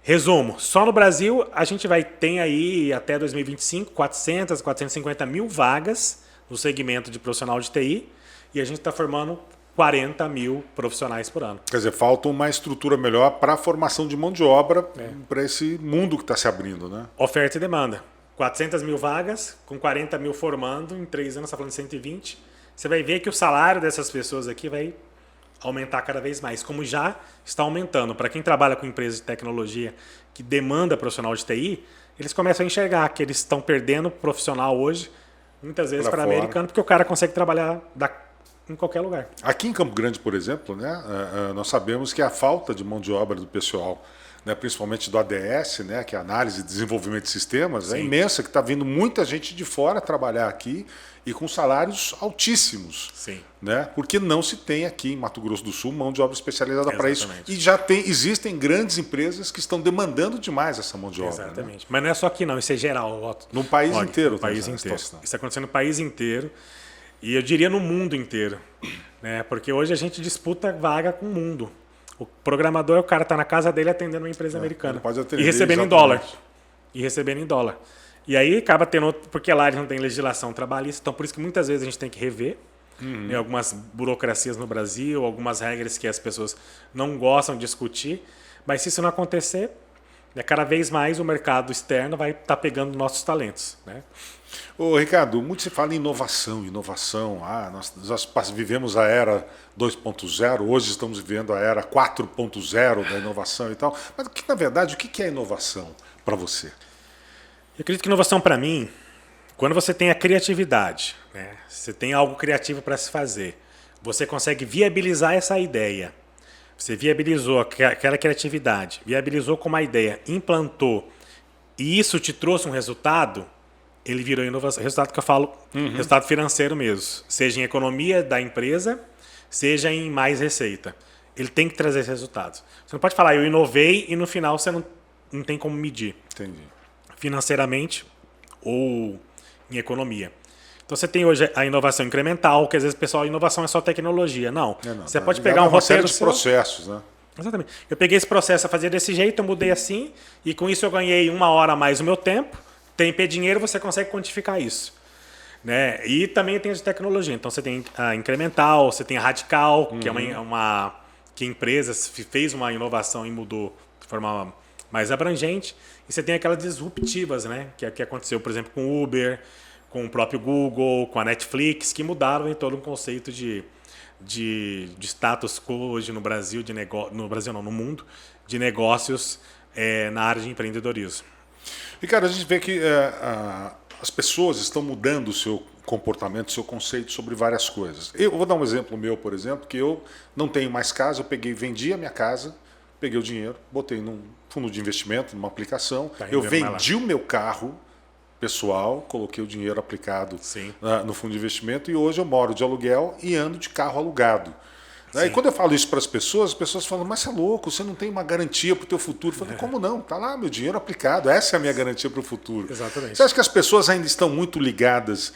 Resumo, só no Brasil a gente tem aí até 2025 400, 450 mil vagas no segmento de profissional de TI e a gente está formando 40 mil profissionais por ano. Quer dizer, falta uma estrutura melhor para a formação de mão de obra para esse mundo que está se abrindo, né? Oferta e demanda. 400 mil vagas, com 40 mil formando, em 3 anos, você está falando de 120. Você vai ver que o salário dessas pessoas aqui vai aumentar cada vez mais, como já está aumentando. Para quem trabalha com empresas de tecnologia que demanda profissional de TI, eles começam a enxergar que eles estão perdendo profissional hoje, muitas vezes para americano, porque o cara consegue trabalhar em qualquer lugar. Aqui em Campo Grande, por exemplo, né, nós sabemos que a falta de mão de obra do pessoal, né, principalmente do ADS, né, que é Análise e Desenvolvimento de Sistemas, Sim. é imensa, que está vindo muita gente de fora trabalhar aqui e com salários altíssimos. Sim. Né, porque não se tem aqui em Mato Grosso do Sul mão de obra especializada para isso. E já existem grandes empresas que estão demandando demais essa mão de obra. Exatamente. Né? Mas não é só aqui não, isso é geral, Otto. No país inteiro. No país inteiro. Isso está acontecendo no país inteiro. E eu diria no mundo inteiro, né? Porque hoje a gente disputa vaga com o mundo. O programador, o cara está na casa dele atendendo uma empresa americana. Pode atender, e recebendo em dólar. E aí acaba tendo, porque lá eles não têm legislação trabalhista, então por isso que muitas vezes a gente tem que rever né, algumas burocracias no Brasil, algumas regras que as pessoas não gostam de discutir. Mas se isso não acontecer, né, cada vez mais o mercado externo vai estar pegando nossos talentos, né? Ô, Ricardo, muito se fala em inovação. Nós vivemos a era 2.0, hoje estamos vivendo a era 4.0 da inovação e tal. Mas, na verdade, o que é inovação para você? Eu acredito que inovação para mim, quando você tem a criatividade, né, você tem algo criativo para se fazer, você consegue viabilizar essa ideia. Você viabilizou aquela criatividade, viabilizou com uma ideia, implantou, e isso te trouxe um resultado, ele virou inovação. Resultado que eu falo, resultado financeiro mesmo. Seja em economia da empresa, seja em mais receita. Ele tem que trazer esse resultado. Você não pode falar, eu inovei e no final você não tem como medir. Entendi. Financeiramente ou em economia. Então você tem hoje a inovação incremental, que às vezes o pessoal, inovação é só tecnologia. Não. Você pode pegar um roteiro de processos, né? Exatamente. Eu peguei esse processo a fazer desse jeito, eu mudei assim, e com isso eu ganhei 1 hora a mais o meu tempo. TMP dinheiro, você consegue quantificar isso. né? E também tem de tecnologia. Então você tem a incremental, você tem a radical, que é que a empresa fez uma inovação e mudou de forma mais abrangente. E você tem aquelas disruptivas, né? Que aconteceu, por exemplo, com o Uber, com o próprio Google, com a Netflix, que mudaram em todo um conceito de status quo hoje no Brasil, no Brasil não, no mundo, de negócios na área de empreendedorismo. E, cara, a gente vê que as pessoas estão mudando o seu comportamento, o seu conceito sobre várias coisas. Eu vou dar um exemplo meu, por exemplo, que eu não tenho mais casa, vendi a minha casa, peguei o dinheiro, botei num fundo de investimento, numa aplicação, eu vendi o meu carro pessoal, coloquei o dinheiro aplicado no fundo de investimento e hoje eu moro de aluguel e ando de carro alugado. E quando eu falo isso para as pessoas falam, mas você é louco, você não tem uma garantia para o teu futuro. Eu falo, como não? Está lá meu dinheiro aplicado, essa é a minha garantia para o futuro. Exatamente. Você acha que as pessoas ainda estão muito ligadas,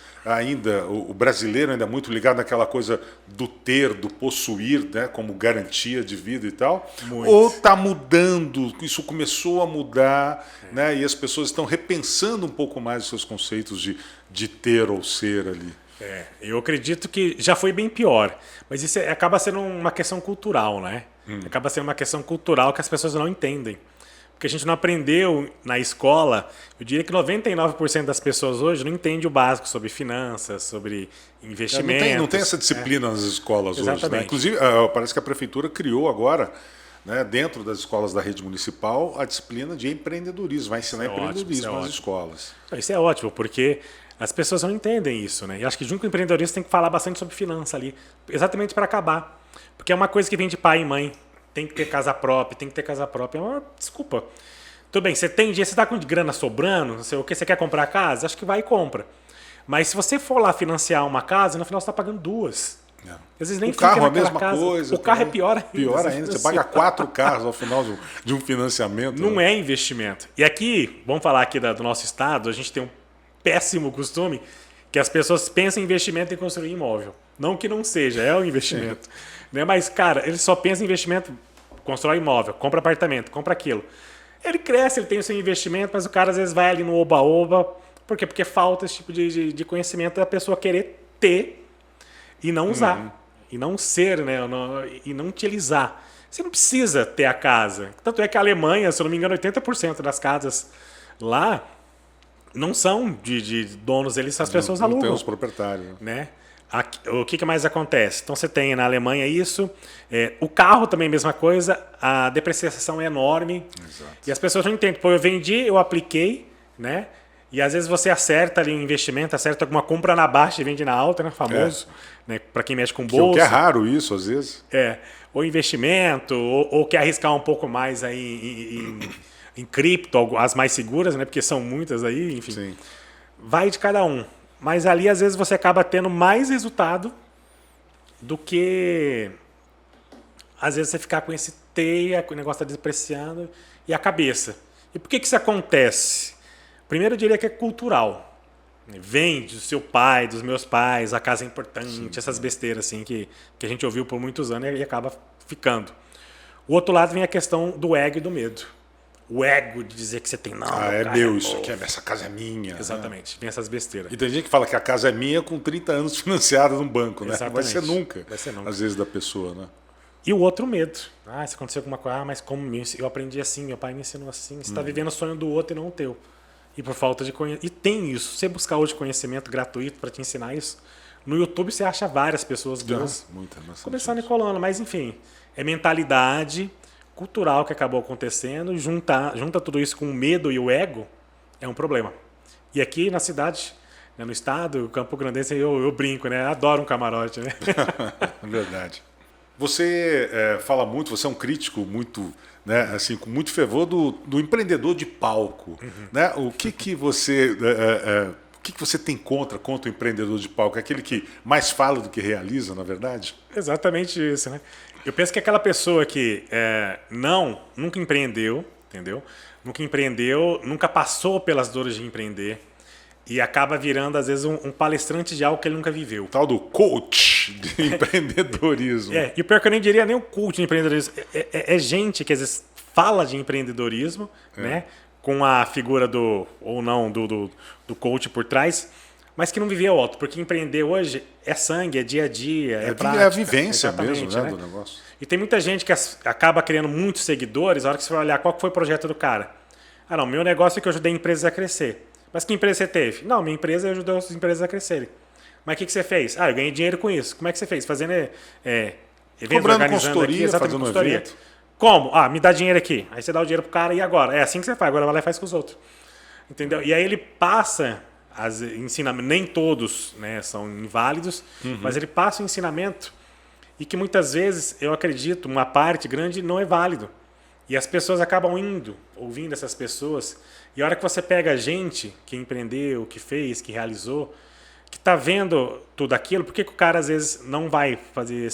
o brasileiro ainda é muito ligado naquela coisa do ter, do possuir, né, como garantia de vida e tal? Muito. Ou está mudando, isso começou a mudar, né, e as pessoas estão repensando um pouco mais os seus conceitos de ter ou ser ali? Eu acredito que já foi bem pior, mas isso acaba sendo uma questão cultural, né? Acaba sendo uma questão cultural que as pessoas não entendem. Porque a gente não aprendeu na escola, eu diria que 99% das pessoas hoje não entende o básico sobre finanças, sobre investimentos. Não tem essa disciplina nas escolas Exatamente. hoje, né? Inclusive, parece que a prefeitura criou agora, né, dentro das escolas da rede municipal, a disciplina de empreendedorismo, vai ensinar empreendedorismo nas escolas. Isso é ótimo, porque as pessoas não entendem isso, né? E acho que junto com o empreendedorismo tem que falar bastante sobre finança ali, exatamente para acabar. Porque é uma coisa que vem de pai e mãe. Tem que ter casa própria, tem que ter casa própria. É uma desculpa. Tudo bem, você está com grana sobrando, não sei o que, você quer comprar casa? Acho que vai e compra. Mas se você for lá financiar uma casa, no final você está pagando duas. Às vezes nem o carro é a mesma casa. coisa. O carro é pior ainda. Pior ainda, você paga 4 carros ao final de um financiamento. Não é investimento. E aqui, vamos falar aqui do nosso estado, a gente tem um péssimo costume que as pessoas pensam em investimento em construir imóvel. Não que não seja, é um investimento. Né? Mas, cara, ele só pensa em investimento, constrói imóvel, compra apartamento, compra aquilo. Ele cresce, ele tem o seu investimento, mas o cara às vezes vai ali no oba-oba. Por quê? Porque falta esse tipo de conhecimento da pessoa querer ter e não usar. E não ser, né? E não utilizar. Você não precisa ter a casa. Tanto é que a Alemanha, se eu não me engano, 80% das casas lá não são de donos, eles as pessoas alugam. Não tem os proprietários. Né? O que mais acontece? Então você tem na Alemanha isso, o carro também é a mesma coisa, a depreciação é enorme. Exato. E as pessoas não entendem. Pô, eu vendi, eu apliquei, né? E às vezes você acerta ali um investimento, acerta alguma compra na baixa e vende na alta, né? Famoso, né? Para quem mexe com bolsa. Que é raro isso, às vezes. Ou investimento, ou quer arriscar um pouco mais aí em cripto, as mais seguras, né? Porque são muitas aí, enfim. Sim. Vai de cada um. Mas ali, às vezes, você acaba tendo mais resultado do que, às vezes, você ficar com esse teia, o negócio está depreciando, e a cabeça. E por que isso acontece? Primeiro, eu diria que é cultural. Vem do seu pai, dos meus pais, a casa é importante, sim, essas besteiras assim, que a gente ouviu por muitos anos e acaba ficando. O outro lado vem a questão do ego e do medo. O ego de dizer que você tem... Não, é meu, isso aqui, essa casa é minha. Exatamente, né? Vem essas besteiras. E tem gente que fala que a casa é minha com 30 anos financiada num banco, né? Exatamente. Vai ser nunca, nunca. Às vezes, da pessoa, né? E o outro medo. Se aconteceu alguma coisa, mas como eu aprendi assim, meu pai me ensinou assim. Você está vivendo o sonho do outro e não o teu. E por falta de conhecimento. E tem isso. Se você buscar hoje conhecimento gratuito para te ensinar isso, no YouTube você acha várias pessoas boas. Começando e colando, mas enfim, é mentalidade cultural que acabou acontecendo, junta tudo isso com o medo e o ego, é um problema. E aqui na cidade, né, no estado, o Campo Grandense, eu brinco, né? Adoro um camarote, né? Verdade. Você fala muito, você é um crítico muito, né, assim, com muito fervor do empreendedor de palco. Né? O que você tem contra o empreendedor de palco? É aquele que mais fala do que realiza, na verdade? Exatamente isso, né? Eu penso que aquela pessoa que nunca empreendeu, entendeu? Nunca empreendeu, nunca passou pelas dores de empreender e acaba virando, às vezes, um palestrante de algo que ele nunca viveu. O tal do coach de empreendedorismo. E o pior que eu nem diria nem o coach de empreendedorismo. É gente que, às vezes, fala de empreendedorismo, né? Com a figura do coach por trás, mas que não vivia outro, porque empreender hoje é sangue, é dia a dia, é prática. É a vivência mesmo, né, do negócio. E tem muita gente que acaba criando muitos seguidores, a hora que você vai olhar qual foi o projeto do cara. Ah, não, meu negócio é que eu ajudei empresas a crescer. Mas que empresa você teve? Não, minha empresa ajudou as empresas a crescerem. Mas o que você fez? Ah, eu ganhei dinheiro com isso. Como é que você fez? Fazendo eventos, cobrando consultoria, fazendo consultoria. Evento. Como? Ah, me dá dinheiro aqui. Aí você dá o dinheiro pro cara e agora? É assim que você faz, agora vai lá e faz com os outros. Entendeu? E aí ele passa ensinamentos, nem todos, né, são inválidos, mas ele passa o ensinamento e que muitas vezes, eu acredito, uma parte grande não é válido. E as pessoas acabam ouvindo essas pessoas. E a hora que você pega a gente que empreendeu, que fez, que realizou, que está vendo tudo aquilo, por que o cara às vezes não vai fazer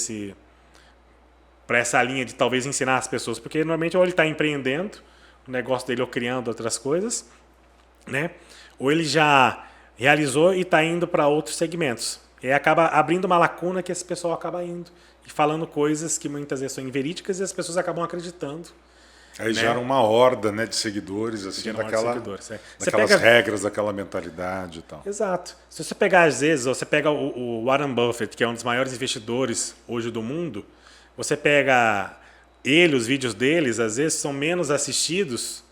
para essa linha de talvez ensinar as pessoas? Porque normalmente ou ele está empreendendo o negócio dele ou criando outras coisas, né? Ou ele já realizou e está indo para outros segmentos. E aí acaba abrindo uma lacuna que esse pessoal acaba indo e falando coisas que muitas vezes são inverídicas e as pessoas acabam acreditando. Aí gera uma horda, né, de seguidores, assim, daquelas regras, daquela mentalidade e tal. Exato. Se você pegar, às vezes, você pega o Warren Buffett, que é um dos maiores investidores hoje do mundo, você pega os vídeos deles, às vezes, são menos assistidos,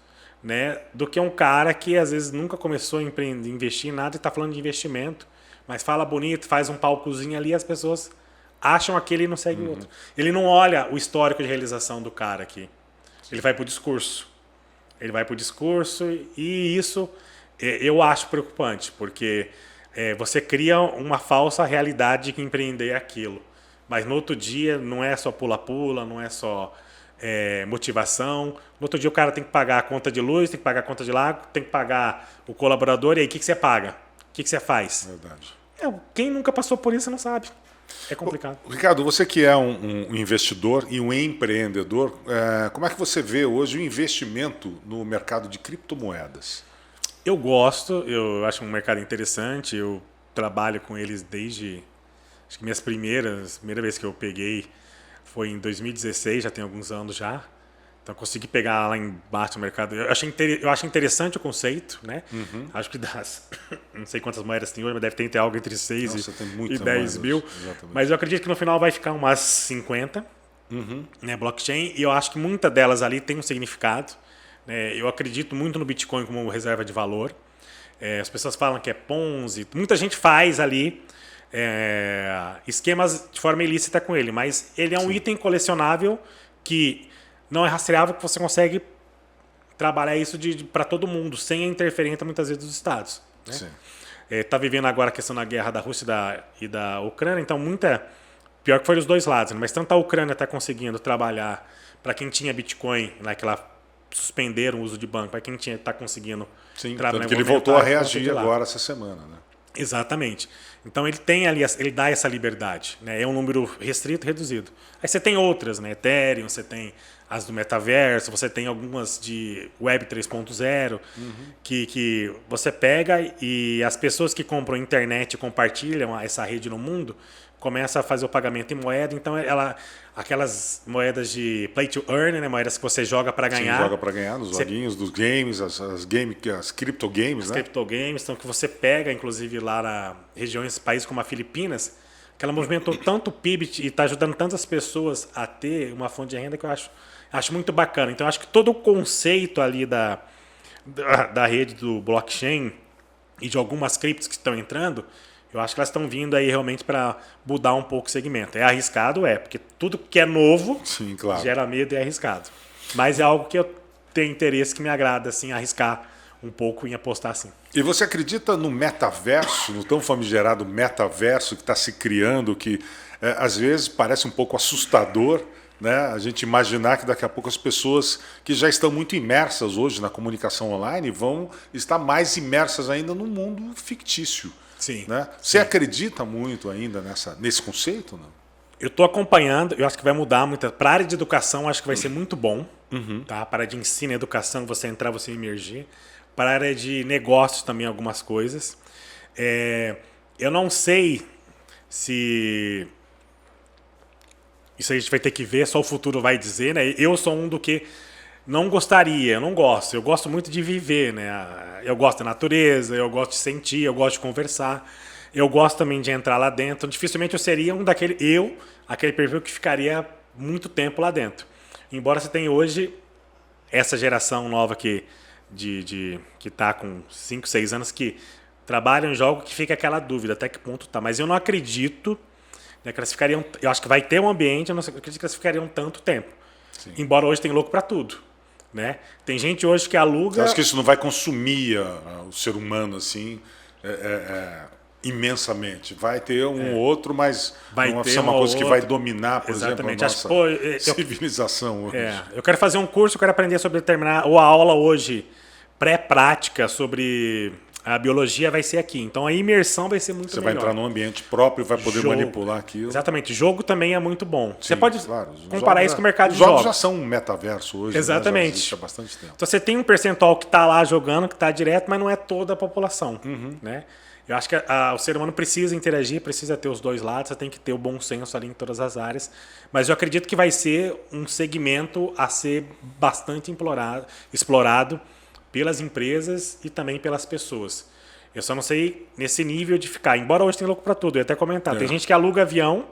né, do que um cara que, às vezes, nunca começou a investir em nada e está falando de investimento, mas fala bonito, faz um palcozinho ali e as pessoas acham aquele e não seguem o outro. Ele não olha o histórico de realização do cara aqui. Ele vai para o discurso. E isso eu acho preocupante, porque você cria uma falsa realidade de que empreender é aquilo. Mas no outro dia não é só pula-pula, não é só motivação. No outro dia o cara tem que pagar a conta de luz, tem que pagar a conta de água, tem que pagar o colaborador. E aí o que você paga? O que você faz? Verdade. Quem nunca passou por isso não sabe. É complicado. Ricardo, você que é um investidor e um empreendedor, como é que você vê hoje o investimento no mercado de criptomoedas? Eu gosto, eu acho um mercado interessante, eu trabalho com eles desde, acho que primeira vez que eu peguei foi em 2016, já tem alguns anos já. Então, consegui pegar lá embaixo no mercado. Eu acho interessante o conceito, né? Acho que não sei quantas moedas tem hoje, mas deve ter algo entre 6 e 10 mil. Exatamente. Mas eu acredito que no final vai ficar umas 50, né, blockchain. E eu acho que muitas delas ali tem um significado. Né? Eu acredito muito no Bitcoin como reserva de valor. As pessoas falam que é Ponzi. Muita gente faz ali esquemas de forma ilícita com ele. Mas ele é um item colecionável que não é rastreável, que você consegue trabalhar isso para todo mundo, sem a interferência, muitas vezes, dos Estados. Né? Tá vivendo agora a questão da guerra da Rússia e da Ucrânia, então pior que foi dos dois lados, né? Mas tanto a Ucrânia está conseguindo trabalhar para quem tinha Bitcoin, né, que lá suspenderam o uso de banco, para quem está conseguindo trabalhar. Tanto que ele voltou a reagir agora essa semana. Né? Exatamente. Então ele tem ali, ele dá essa liberdade, né? É um número restrito, reduzido. Aí você tem outras, né? Ethereum, você tem as do metaverso, você tem algumas de Web 3.0, que você pega e as pessoas que compram internet e compartilham essa rede no mundo começam a fazer o pagamento em moeda. Então aquelas moedas de play to earn, né? Moedas que você joga para ganhar. Sim, joga para ganhar nos joguinhos, dos games, as cripto games, as né? Cripto games, então que você pega, inclusive lá na regiões, países como a Filipinas, que ela movimentou tanto o PIB e está ajudando tantas pessoas a ter uma fonte de renda que eu acho muito bacana. Então, eu acho que todo o conceito ali da rede do blockchain e de algumas criptos que estão entrando, eu acho que elas estão vindo aí realmente para mudar um pouco o segmento. É arriscado, porque tudo que é novo gera medo e é arriscado. Mas é algo que eu tenho interesse, que me agrada, assim, arriscar um pouco em apostar assim. E você acredita no metaverso, no tão famigerado metaverso que está se criando, que às vezes parece um pouco assustador, né? A gente imaginar que daqui a pouco as pessoas que já estão muito imersas hoje na comunicação online vão estar mais imersas ainda no mundo fictício. Sim. Né? Você acredita muito ainda nesse conceito? Não? Eu estou acompanhando, eu acho que vai mudar muito. Para a área de educação, acho que vai ser muito bom. Tá? Para a área de ensino e educação, você entrar, você emergir. Para a área de negócios também, algumas coisas. Eu não sei se... Isso a gente vai ter que ver, só o futuro vai dizer, né? Eu sou um do que não gostaria, eu não gosto. Eu gosto muito de viver, né? Eu gosto da natureza, eu gosto de sentir, eu gosto de conversar. Eu gosto também de entrar lá dentro. Dificilmente eu seria aquele perfil que ficaria muito tempo lá dentro. Embora você tenha hoje essa geração nova que está com 5, 6 anos que trabalham em jogo, que fica aquela dúvida até que ponto tá. Mas eu não acredito, né, que elas ficariam... Eu acho que vai ter um ambiente, eu não acredito que elas ficariam tanto tempo. Sim. Embora hoje tem louco para tudo. Né? Tem gente hoje que aluga... Você acha que isso não vai consumir o ser humano assim... imensamente. Vai ter um ou outro, mas vai não ter ser uma coisa que vai dominar, por Exatamente. exemplo, a nossa civilização hoje. Eu quero fazer um curso, eu quero aprender sobre determinar, ou a aula hoje pré-prática sobre a biologia vai ser aqui. Então a imersão vai ser muito melhor. Você vai entrar num ambiente próprio, vai poder manipular aquilo. Exatamente. Jogo também é muito bom. Sim, você pode comparar isso com o mercado de jogos. Os jogos já são um metaverso hoje. Exatamente. Né? Já existe há bastante tempo. Então você tem um percentual que está lá jogando, que está direto, mas não é toda a população. Né? Eu acho que o ser humano precisa interagir, precisa ter os dois lados, você tem que ter o bom senso ali em todas as áreas. Mas eu acredito que vai ser um segmento a ser bastante explorado pelas empresas e também pelas pessoas. Eu só não sei nesse nível de ficar. Embora hoje tem louco para tudo, eu ia até comentar. Tem gente que aluga avião,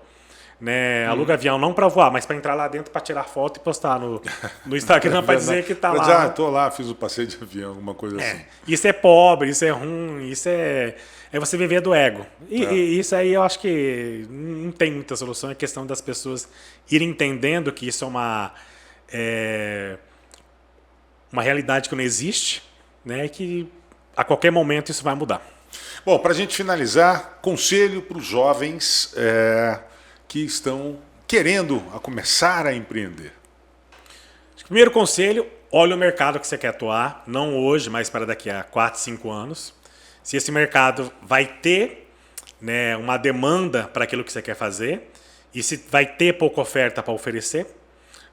né? Aluga avião não para voar, mas para entrar lá dentro, para tirar foto e postar no Instagram para dizer que está lá. Já estou lá, fiz o passeio de avião, alguma coisa assim. Isso é pobre, isso é ruim, isso é você viver do ego. E isso aí eu acho que não tem muita solução. É questão das pessoas irem entendendo que isso é uma realidade que não existe, né? E que a qualquer momento isso vai mudar. Bom, para a gente finalizar, conselho para os jovens que estão querendo começar a empreender. Primeiro conselho, olha o mercado que você quer atuar, não hoje, mas para daqui a 4, 5 anos. Se esse mercado vai ter, né, uma demanda para aquilo que você quer fazer e se vai ter pouca oferta para oferecer.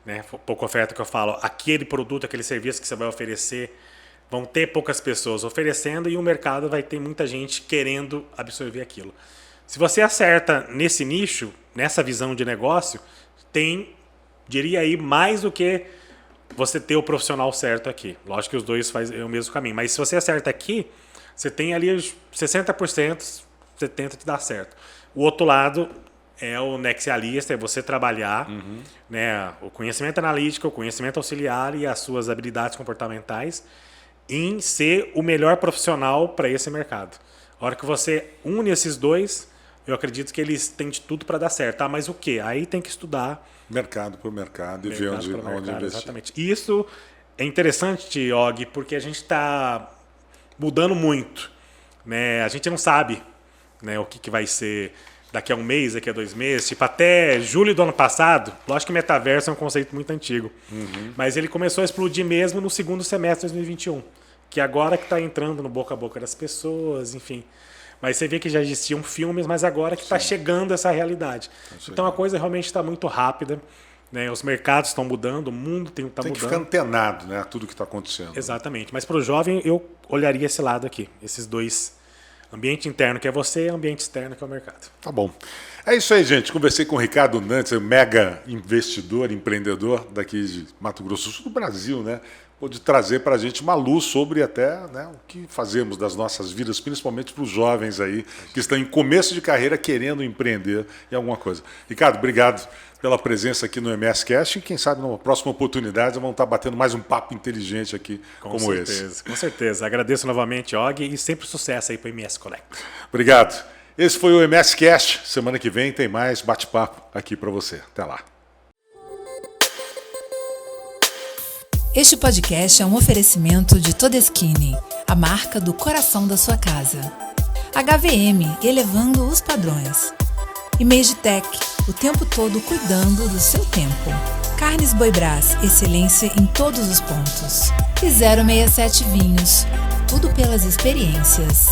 Né? Pouca oferta que eu falo, aquele produto, aquele serviço que você vai oferecer, vão ter poucas pessoas oferecendo e o mercado vai ter muita gente querendo absorver aquilo. Se você acerta nesse nicho, nessa visão de negócio, diria aí, mais do que você ter o profissional certo aqui. Lógico que os dois fazem o mesmo caminho, mas se você acerta aqui, você tem ali 60%, 70% que dá certo. O outro lado é o nexialista, é você trabalhar né, o conhecimento analítico, o conhecimento auxiliar e as suas habilidades comportamentais em ser o melhor profissional para esse mercado. A hora que você une esses dois, eu acredito que eles têm de tudo para dar certo. Ah, mas o quê? Aí tem que estudar. Mercado por mercado e ver onde investir. Exatamente. E isso é interessante, Og, porque a gente está mudando muito. Né? A gente não sabe, né, o que vai ser daqui a um mês, daqui a 2 meses. Tipo, até julho do ano passado, lógico que metaverso é um conceito muito antigo, mas ele começou a explodir mesmo no segundo semestre de 2021, que agora que está entrando no boca a boca das pessoas, enfim. Mas você vê que já existiam filmes, mas agora que está chegando essa realidade. Então a coisa realmente está muito rápida. Né? Os mercados estão mudando, o mundo está mudando. Tem que ficar antenado, né, a tudo que está acontecendo. Exatamente. Mas para o jovem, eu olharia esse lado aqui, esses dois. Ambiente interno, que é você, e ambiente externo, que é o mercado. Tá bom. É isso aí, gente. Conversei com o Ricardo Nantes, mega investidor, empreendedor daqui de Mato Grosso do Sul, do Brasil, né? Pode trazer para a gente uma luz sobre até, né, o que fazemos das nossas vidas, principalmente para os jovens aí que estão em começo de carreira querendo empreender em alguma coisa. Ricardo, obrigado pela presença aqui no MS Cast e quem sabe numa próxima oportunidade vamos estar batendo mais um papo inteligente aqui como esse. Com certeza. Agradeço novamente, Og, e sempre sucesso aí para o MS Connect. Obrigado. Esse foi o MS Cast. Semana que vem tem mais bate-papo aqui para você. Até lá. Este podcast é um oferecimento de Todeskine, a marca do coração da sua casa. HVM, elevando os padrões. E Magitech, o tempo todo cuidando do seu tempo. Carnes Boi Brás, excelência em todos os pontos. E 067 Vinhos, tudo pelas experiências.